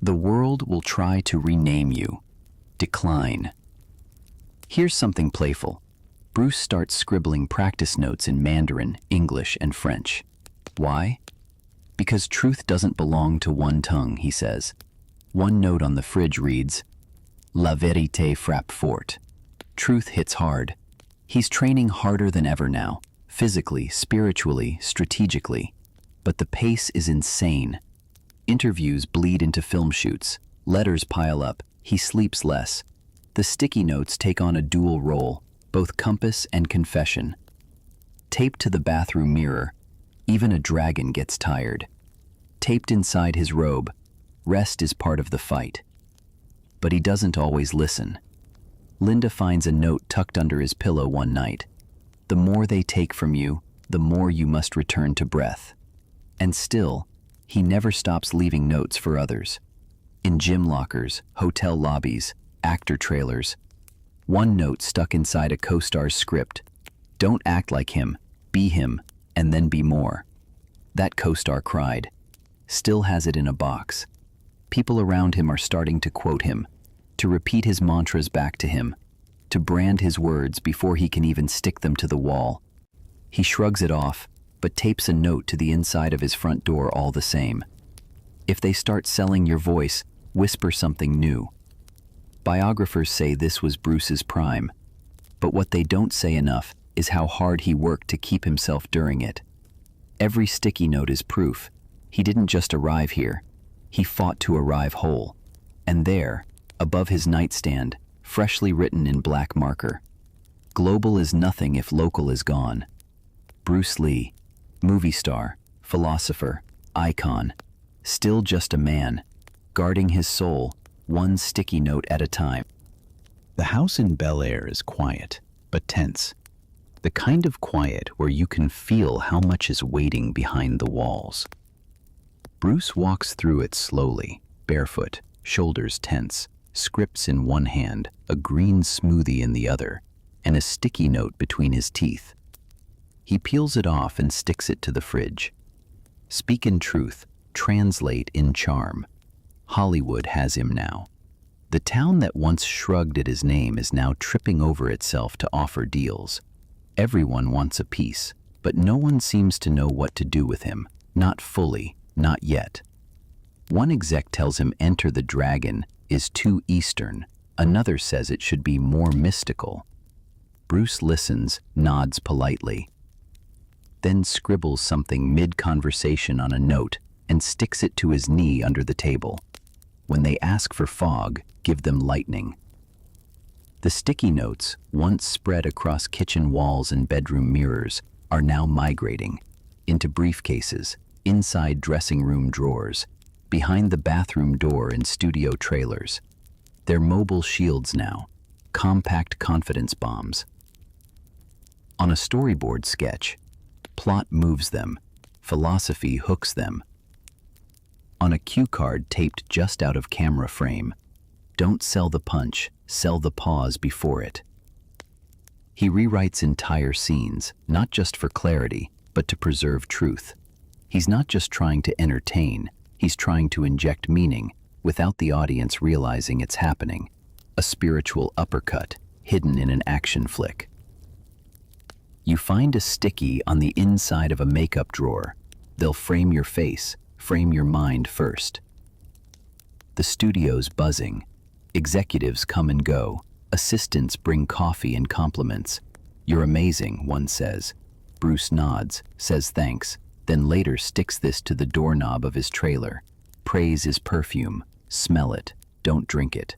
The world will try to rename you. Decline. Here's something playful. Bruce starts scribbling practice notes in Mandarin, English, and French. Why? Because truth doesn't belong to one tongue, he says. One note on the fridge reads, "La vérité frappe fort." Truth hits hard. He's training harder than ever now, physically, spiritually, strategically. But the pace is insane. Interviews bleed into film shoots. Letters pile up. He sleeps less. The sticky notes take on a dual role, both compass and confession. Taped to the bathroom mirror, even a dragon gets tired. Taped inside his robe, rest is part of the fight. But he doesn't always listen. Linda finds a note tucked under his pillow one night. The more they take from you, the more you must return to breath. And still, he never stops leaving notes for others. In gym lockers, hotel lobbies, actor trailers. One note stuck inside a co-star's script. Don't act like him, be him, and then be more. That co-star cried. Still has it in a box. People around him are starting to quote him, to repeat his mantras back to him, to brand his words before he can even stick them to the wall. He shrugs it off, but tapes a note to the inside of his front door all the same. If they start selling your voice, whisper something new. Biographers say this was Bruce's prime, but what they don't say enough is how hard he worked to keep himself during it. Every sticky note is proof. He didn't just arrive here. He fought to arrive whole. And there, above his nightstand, freshly written in black marker, "Global is nothing if local is gone." Bruce Lee, movie star, philosopher, icon, still just a man, guarding his soul, one sticky note at a time. The house in Bel Air is quiet, but tense. The kind of quiet where you can feel how much is waiting behind the walls. Bruce walks through it slowly, barefoot, shoulders tense, scripts in one hand, a green smoothie in the other, and a sticky note between his teeth. He peels it off and sticks it to the fridge. Speak in truth, translate in charm. Hollywood has him now. The town that once shrugged at his name is now tripping over itself to offer deals. Everyone wants a piece, but no one seems to know what to do with him. Not fully, not yet. One exec tells him Enter the Dragon is too Eastern. Another says it should be more mystical. Bruce listens, nods politely, then scribbles something mid-conversation on a note and sticks it to his knee under the table. When they ask for fog, give them lightning. The sticky notes, once spread across kitchen walls and bedroom mirrors, are now migrating into briefcases, inside dressing room drawers, behind the bathroom door in studio trailers. They're mobile shields now, compact confidence bombs. On a storyboard sketch, plot moves them, philosophy hooks them. On a cue card taped just out of camera frame, don't sell the punch, sell the pause before it. He rewrites entire scenes, not just for clarity, but to preserve truth. He's not just trying to entertain, he's trying to inject meaning without the audience realizing it's happening. A spiritual uppercut hidden in an action flick. You find a sticky on the inside of a makeup drawer. They'll frame your face, frame your mind first. The studio's buzzing. Executives come and go. Assistants bring coffee and compliments. "You're amazing," one says. Bruce nods, says thanks, then later sticks this to the doorknob of his trailer. "Praise is perfume. Smell it. Don't drink it."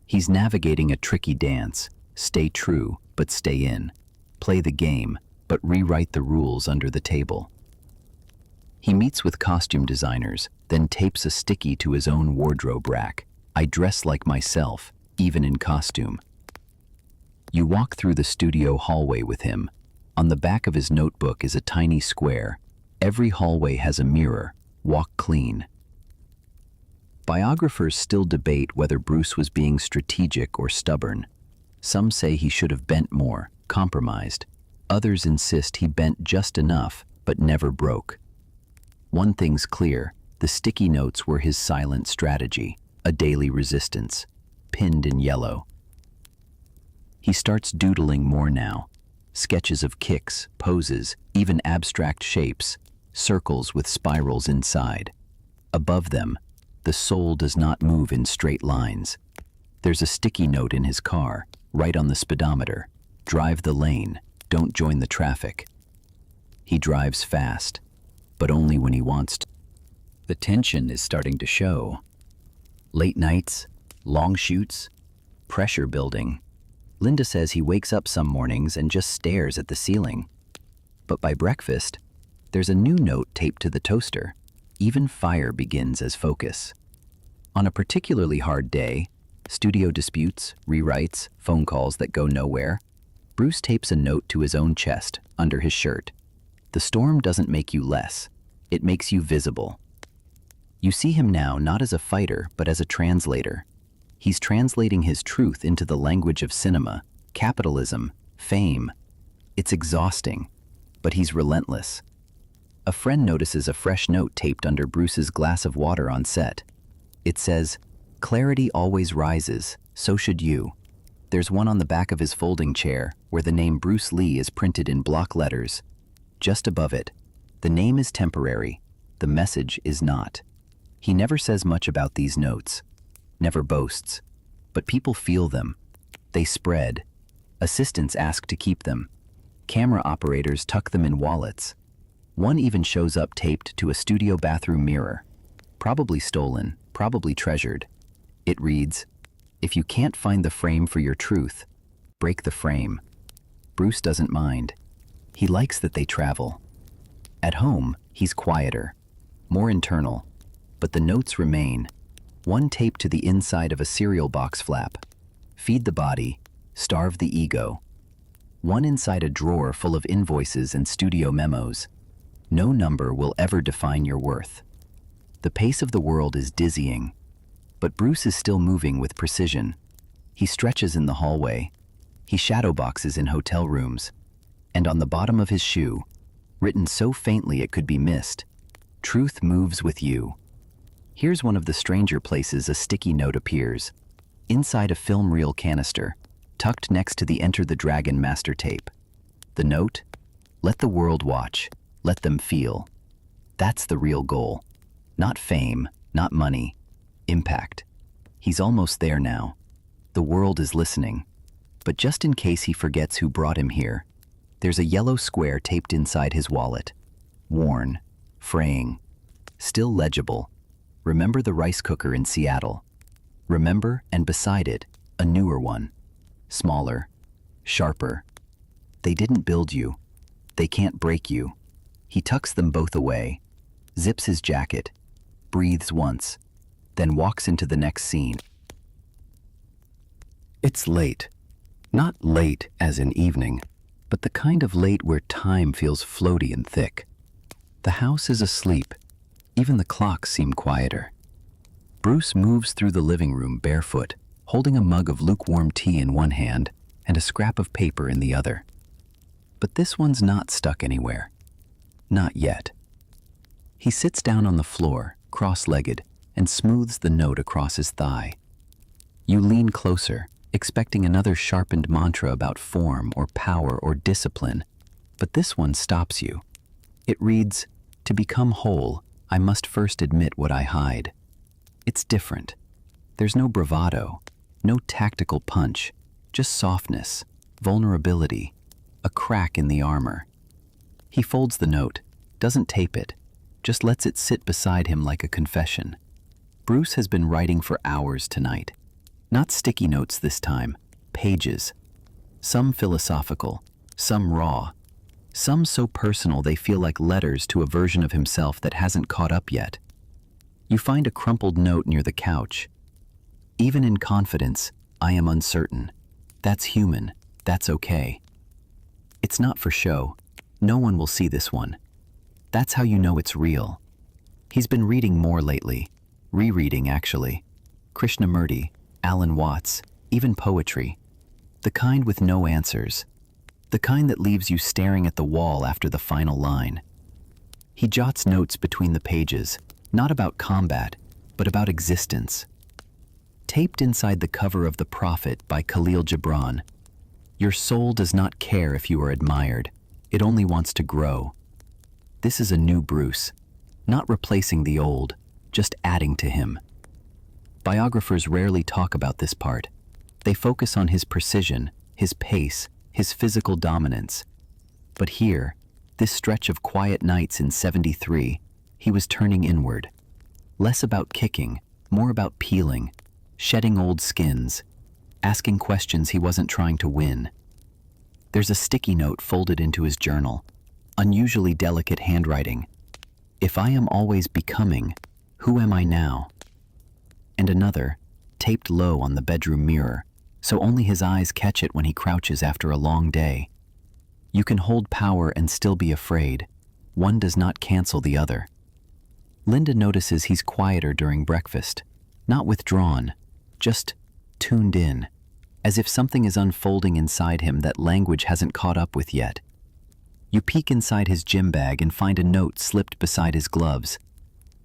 He's navigating a tricky dance. Stay true, but stay in. Play the game, but rewrite the rules under the table. He meets with costume designers, then tapes a sticky to his own wardrobe rack. "I dress like myself, even in costume." You walk through the studio hallway with him. On the back of his notebook is a tiny square. Every hallway has a mirror. Walk clean. Biographers still debate whether Bruce was being strategic or stubborn. Some say he should have bent more, compromised. Others insist he bent just enough, but never broke. One thing's clear, the sticky notes were his silent strategy, a daily resistance, pinned in yellow. He starts doodling more now. Sketches of kicks, poses, even abstract shapes, circles with spirals inside. Above them, the soul does not move in straight lines. There's a sticky note in his car, right on the speedometer. "Drive the lane, don't join the traffic." He drives fast, but only when he wants to. The tension is starting to show. Late nights, long shoots, pressure building. Linda says he wakes up some mornings and just stares at the ceiling. But by breakfast, there's a new note taped to the toaster. Even fire begins as focus. On a particularly hard day, studio disputes, rewrites, phone calls that go nowhere, Bruce tapes a note to his own chest, under his shirt. The storm doesn't make you less, it makes you visible. You see him now not as a fighter, but as a translator. He's translating his truth into the language of cinema, capitalism, fame. It's exhausting, but he's relentless. A friend notices a fresh note taped under Bruce's glass of water on set. It says, "Clarity always rises, so should you." There's one on the back of his folding chair, where the name Bruce Lee is printed in block letters. Just above it, the name is temporary, the message is not. He never says much about these notes, never boasts, but people feel them. They spread. Assistants ask to keep them. Camera operators tuck them in wallets. One even shows up taped to a studio bathroom mirror. Probably stolen, probably treasured. It reads, "If you can't find the frame for your truth, break the frame." Bruce doesn't mind. He likes that they travel. At home, he's quieter, more internal, but the notes remain. One taped to the inside of a cereal box flap. "Feed the body, starve the ego." One inside a drawer full of invoices and studio memos. "No number will ever define your worth." The pace of the world is dizzying, but Bruce is still moving with precision. He stretches in the hallway. He shadowboxes in hotel rooms. And on the bottom of his shoe, written so faintly it could be missed, "Truth moves with you." Here's one of the stranger places a sticky note appears. Inside a film reel canister, tucked next to the Enter the Dragon master tape. The note, "Let the world watch, let them feel." That's the real goal. Not fame, not money, impact. He's almost there now. The world is listening. But just in case he forgets who brought him here, there's a yellow square taped inside his wallet. Worn, fraying, still legible. "Remember the rice cooker in Seattle." Remember, and beside it, a newer one. Smaller, sharper. They didn't build you. They can't break you. He tucks them both away, zips his jacket, breathes once, then walks into the next scene. It's late. Not late as in evening, but the kind of late where time feels floaty and thick. The house is asleep. Even the clocks seem quieter. Bruce moves through the living room barefoot, holding a mug of lukewarm tea in one hand and a scrap of paper in the other. But this one's not stuck anywhere. Not yet. He sits down on the floor, cross-legged, and smooths the note across his thigh. You lean closer, expecting another sharpened mantra about form or power or discipline, but this one stops you. It reads, "To become whole, I must first admit what I hide." It's different. There's no bravado, no tactical punch, just softness, vulnerability, a crack in the armor. He folds the note, doesn't tape it, just lets it sit beside him like a confession. Bruce has been writing for hours tonight. Not sticky notes this time, pages. Some philosophical, some raw, some so personal they feel like letters to a version of himself that hasn't caught up yet. You find a crumpled note near the couch. "Even in confidence, I am uncertain. That's human. That's okay." It's not for show. No one will see this one. That's how you know it's real. He's been reading more lately. Rereading, actually. Krishnamurti, Alan Watts, even poetry. The kind with no answers. The kind that leaves you staring at the wall after the final line. He jots notes between the pages, not about combat, but about existence. Taped inside the cover of The Prophet by Khalil Gibran, "Your soul does not care if you are admired. It only wants to grow." This is a new Bruce, not replacing the old, just adding to him. Biographers rarely talk about this part. They focus on his precision, his pace, his physical dominance. But here, this stretch of quiet nights in 73, he was turning inward. Less about kicking, more about peeling, shedding old skins, asking questions he wasn't trying to win. There's a sticky note folded into his journal, unusually delicate handwriting. "If I am always becoming, who am I now?" And another, taped low on the bedroom mirror, so only his eyes catch it when he crouches after a long day. "You can hold power and still be afraid. One does not cancel the other." Linda notices he's quieter during breakfast, not withdrawn, just tuned in, as if something is unfolding inside him that language hasn't caught up with yet. You peek inside his gym bag and find a note slipped beside his gloves.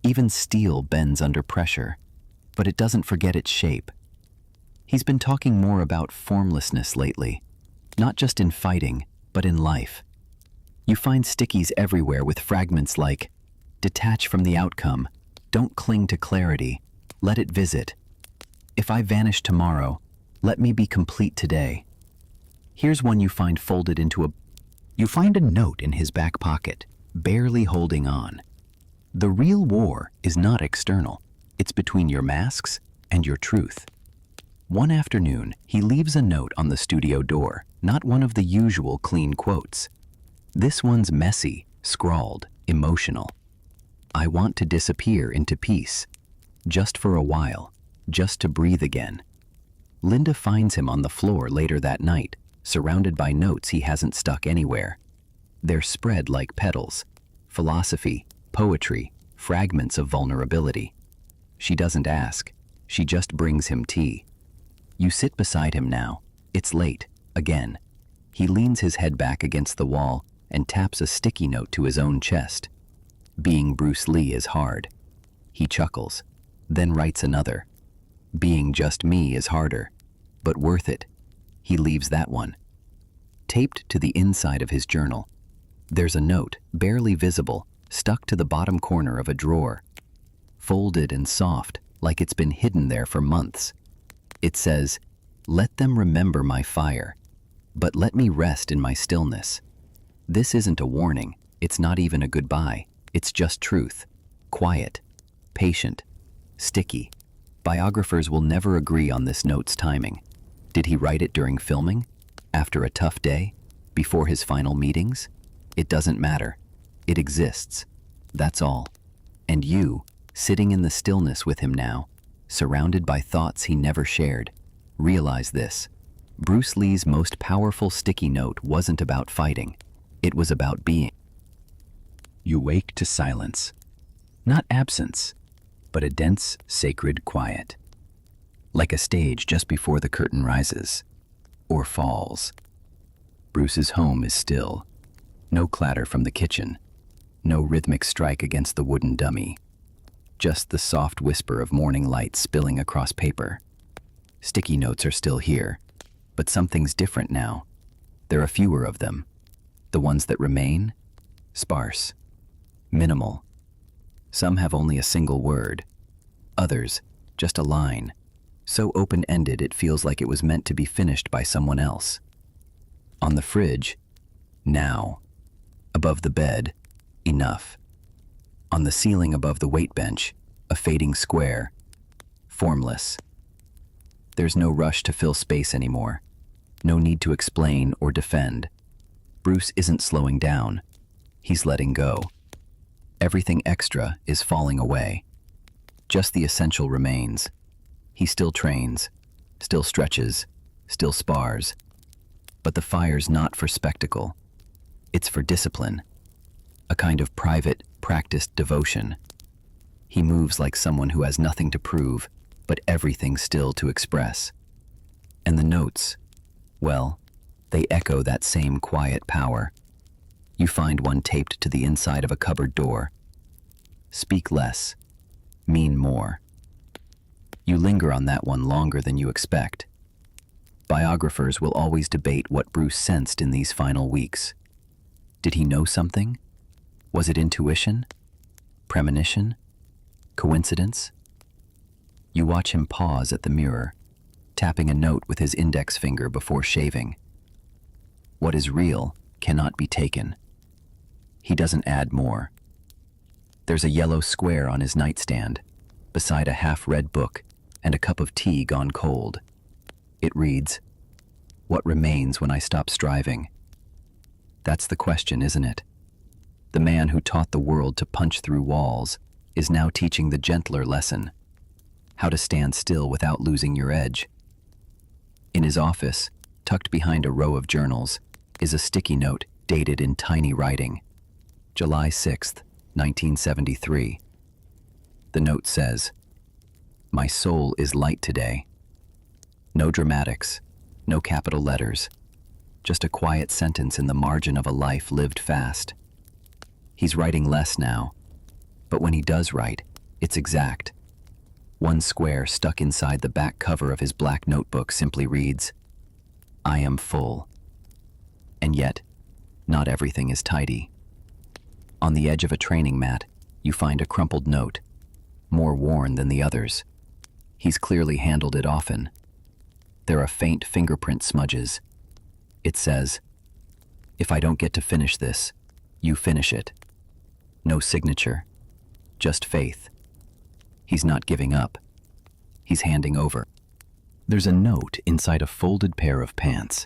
Even steel bends under pressure, but it doesn't forget its shape. He's been talking more about formlessness lately, not just in fighting, but in life. You find stickies everywhere with fragments like, "Detach from the outcome, don't cling to clarity, let it visit. If I vanish tomorrow, let me be complete today." Here's one you find folded into a... You find a note in his back pocket, barely holding on. The real war is not external. It's between your masks and your truth. One afternoon, he leaves a note on the studio door, not one of the usual clean quotes. This one's messy, scrawled, emotional. "I want to disappear into peace. Just for a while. Just to breathe again." Linda finds him on the floor later that night, surrounded by notes he hasn't stuck anywhere. They're spread like petals. Philosophy, poetry, fragments of vulnerability. She doesn't ask. She just brings him tea. You sit beside him now. It's late, again. He leans his head back against the wall and taps a sticky note to his own chest. "Being Bruce Lee is hard." He chuckles, then writes another. "Being just me is harder, but worth it." He leaves that one. Taped to the inside of his journal, there's a note, barely visible, stuck to the bottom corner of a drawer. Folded and soft, like it's been hidden there for months. It says, "Let them remember my fire, but let me rest in my stillness." This isn't a warning. It's not even a goodbye. It's just truth. Quiet, patient, sticky. Biographers will never agree on this note's timing. Did he write it during filming? After a tough day? Before his final meetings? It doesn't matter. It exists. That's all. And you, sitting in the stillness with him now, surrounded by thoughts he never shared, realize this. Bruce Lee's most powerful sticky note wasn't about fighting. It was about being. You wake to silence. Not absence, but a dense, sacred quiet. Like a stage just before the curtain rises. or falls. Bruce's home is still. No clatter from the kitchen. No rhythmic strike against the wooden dummy. Just the soft whisper of morning light spilling across paper. Sticky notes are still here, but something's different now. There are fewer of them. The ones that remain? Sparse. Minimal. Some have only a single word. Others, just a line. So open-ended it feels like it was meant to be finished by someone else. On the fridge, now. Above the bed, enough. On the ceiling above the weight bench, a fading square. Formless. There's no rush to fill space anymore. No need to explain or defend. Bruce isn't slowing down. He's letting go. Everything extra is falling away. Just the essential remains. He still trains, still stretches, still spars. But the fire's not for spectacle. It's for discipline. A kind of private, practiced devotion. He moves like someone who has nothing to prove, but everything still to express. And the notes, well, they echo that same quiet power. You find one taped to the inside of a cupboard door. Speak less, mean more. You linger on that one longer than you expect. Biographers will always debate what Bruce sensed in these final weeks. Did he know something? Was it intuition? Premonition? Coincidence? You watch him pause at the mirror, tapping a note with his index finger before shaving. What is real cannot be taken. He doesn't add more. There's a yellow square on his nightstand, beside a half-read book and a cup of tea gone cold. It reads, "What remains when I stop striving?" That's the question, isn't it? The man who taught the world to punch through walls is now teaching the gentler lesson, how to stand still without losing your edge. In his office, tucked behind a row of journals, is a sticky note dated in tiny writing, July 6th, 1973. The note says, "My soul is light today." No dramatics, no capital letters, just a quiet sentence in the margin of a life lived fast. He's writing less now, but when he does write, it's exact. One square stuck inside the back cover of his black notebook simply reads, "I am full." And yet, not everything is tidy. On the edge of a training mat, you find a crumpled note, more worn than the others. He's clearly handled it often. There are faint fingerprint smudges. It says, "If I don't get to finish this, you finish it." No signature, just faith. He's not giving up. He's handing over. There's a note inside a folded pair of pants.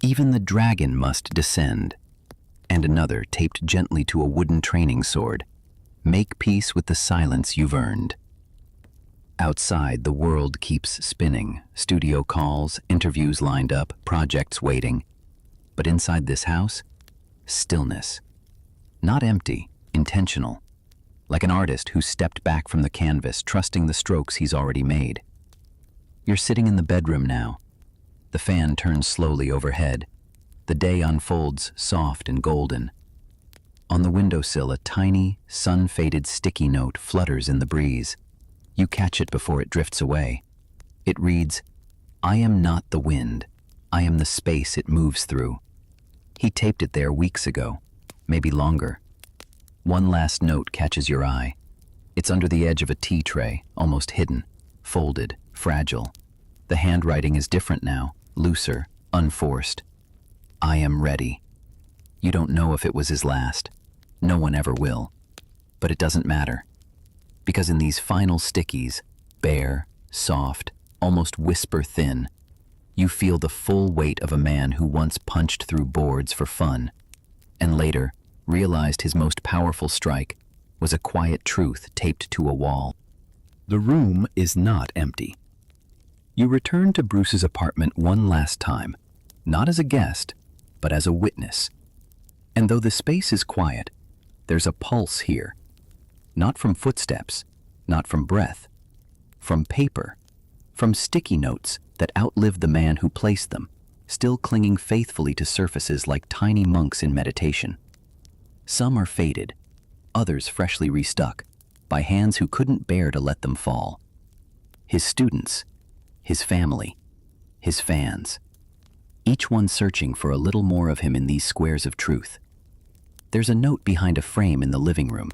"Even the dragon must descend." And another taped gently to a wooden training sword. "Make peace with the silence you've earned." Outside, the world keeps spinning. Studio calls, interviews lined up, projects waiting. But inside this house, stillness. Not empty, intentional. Like an artist who stepped back from the canvas, trusting the strokes he's already made. You're sitting in the bedroom now. The fan turns slowly overhead. The day unfolds soft and golden. On the windowsill, a tiny, sun-faded sticky note flutters in the breeze. You catch it before it drifts away. It reads, "I am not the wind. I am the space it moves through." He taped it there weeks ago, maybe longer. One last note catches your eye. It's under the edge of a tea tray, almost hidden, folded, fragile. The handwriting is different now, looser, unforced. "I am ready." You don't know if it was his last. No one ever will. But it doesn't matter. Because in these final stickies, bare, soft, almost whisper thin, you feel the full weight of a man who once punched through boards for fun, and later realized his most powerful strike was a quiet truth taped to a wall. The room is not empty. You return to Bruce's apartment one last time, not as a guest, but as a witness. And though the space is quiet, there's a pulse here. Not from footsteps, not from breath, from paper, from sticky notes that outlived the man who placed them, still clinging faithfully to surfaces like tiny monks in meditation. Some are faded, others freshly restuck, by hands who couldn't bear to let them fall. His students, his family, his fans, each one searching for a little more of him in these squares of truth. There's a note behind a frame in the living room,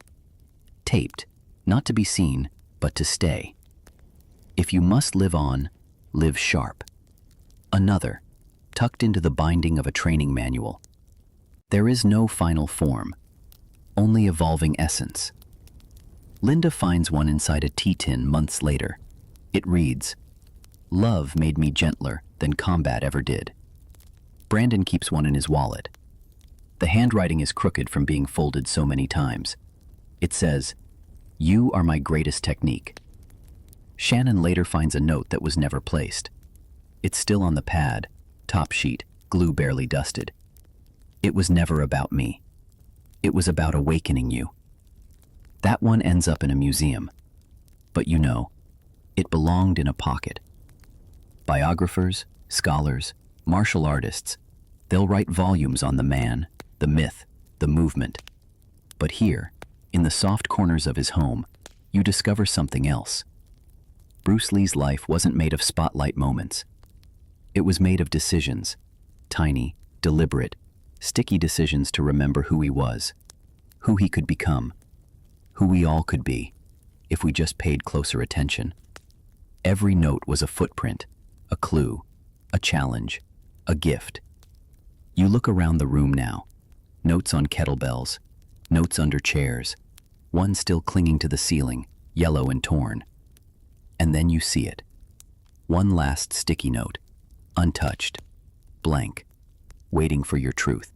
taped, not to be seen, but to stay. If you must live on, live sharp. Another, tucked into the binding of a training manual. There is no final form, only evolving essence. Linda finds one inside a tea tin months later. It reads, "Love made me gentler than combat ever did." Brandon keeps one in his wallet. The handwriting is crooked from being folded so many times. It says, "You are my greatest technique." Shannon later finds a note that was never placed. It's still on the pad, top sheet, glue barely dusted. "It was never about me. It was about awakening you." That one ends up in a museum. But you know, it belonged in a pocket. Biographers, scholars, martial artists, they'll write volumes on the man, the myth, the movement. But here, in the soft corners of his home, you discover something else. Bruce Lee's life wasn't made of spotlight moments. It was made of decisions, tiny, deliberate, sticky decisions to remember who he was, who he could become, who we all could be, if we just paid closer attention. Every note was a footprint, a clue, a challenge, a gift. You look around the room now, notes on kettlebells, notes under chairs, one still clinging to the ceiling, yellow and torn. And then you see it. One last sticky note, untouched, blank, waiting for your truth.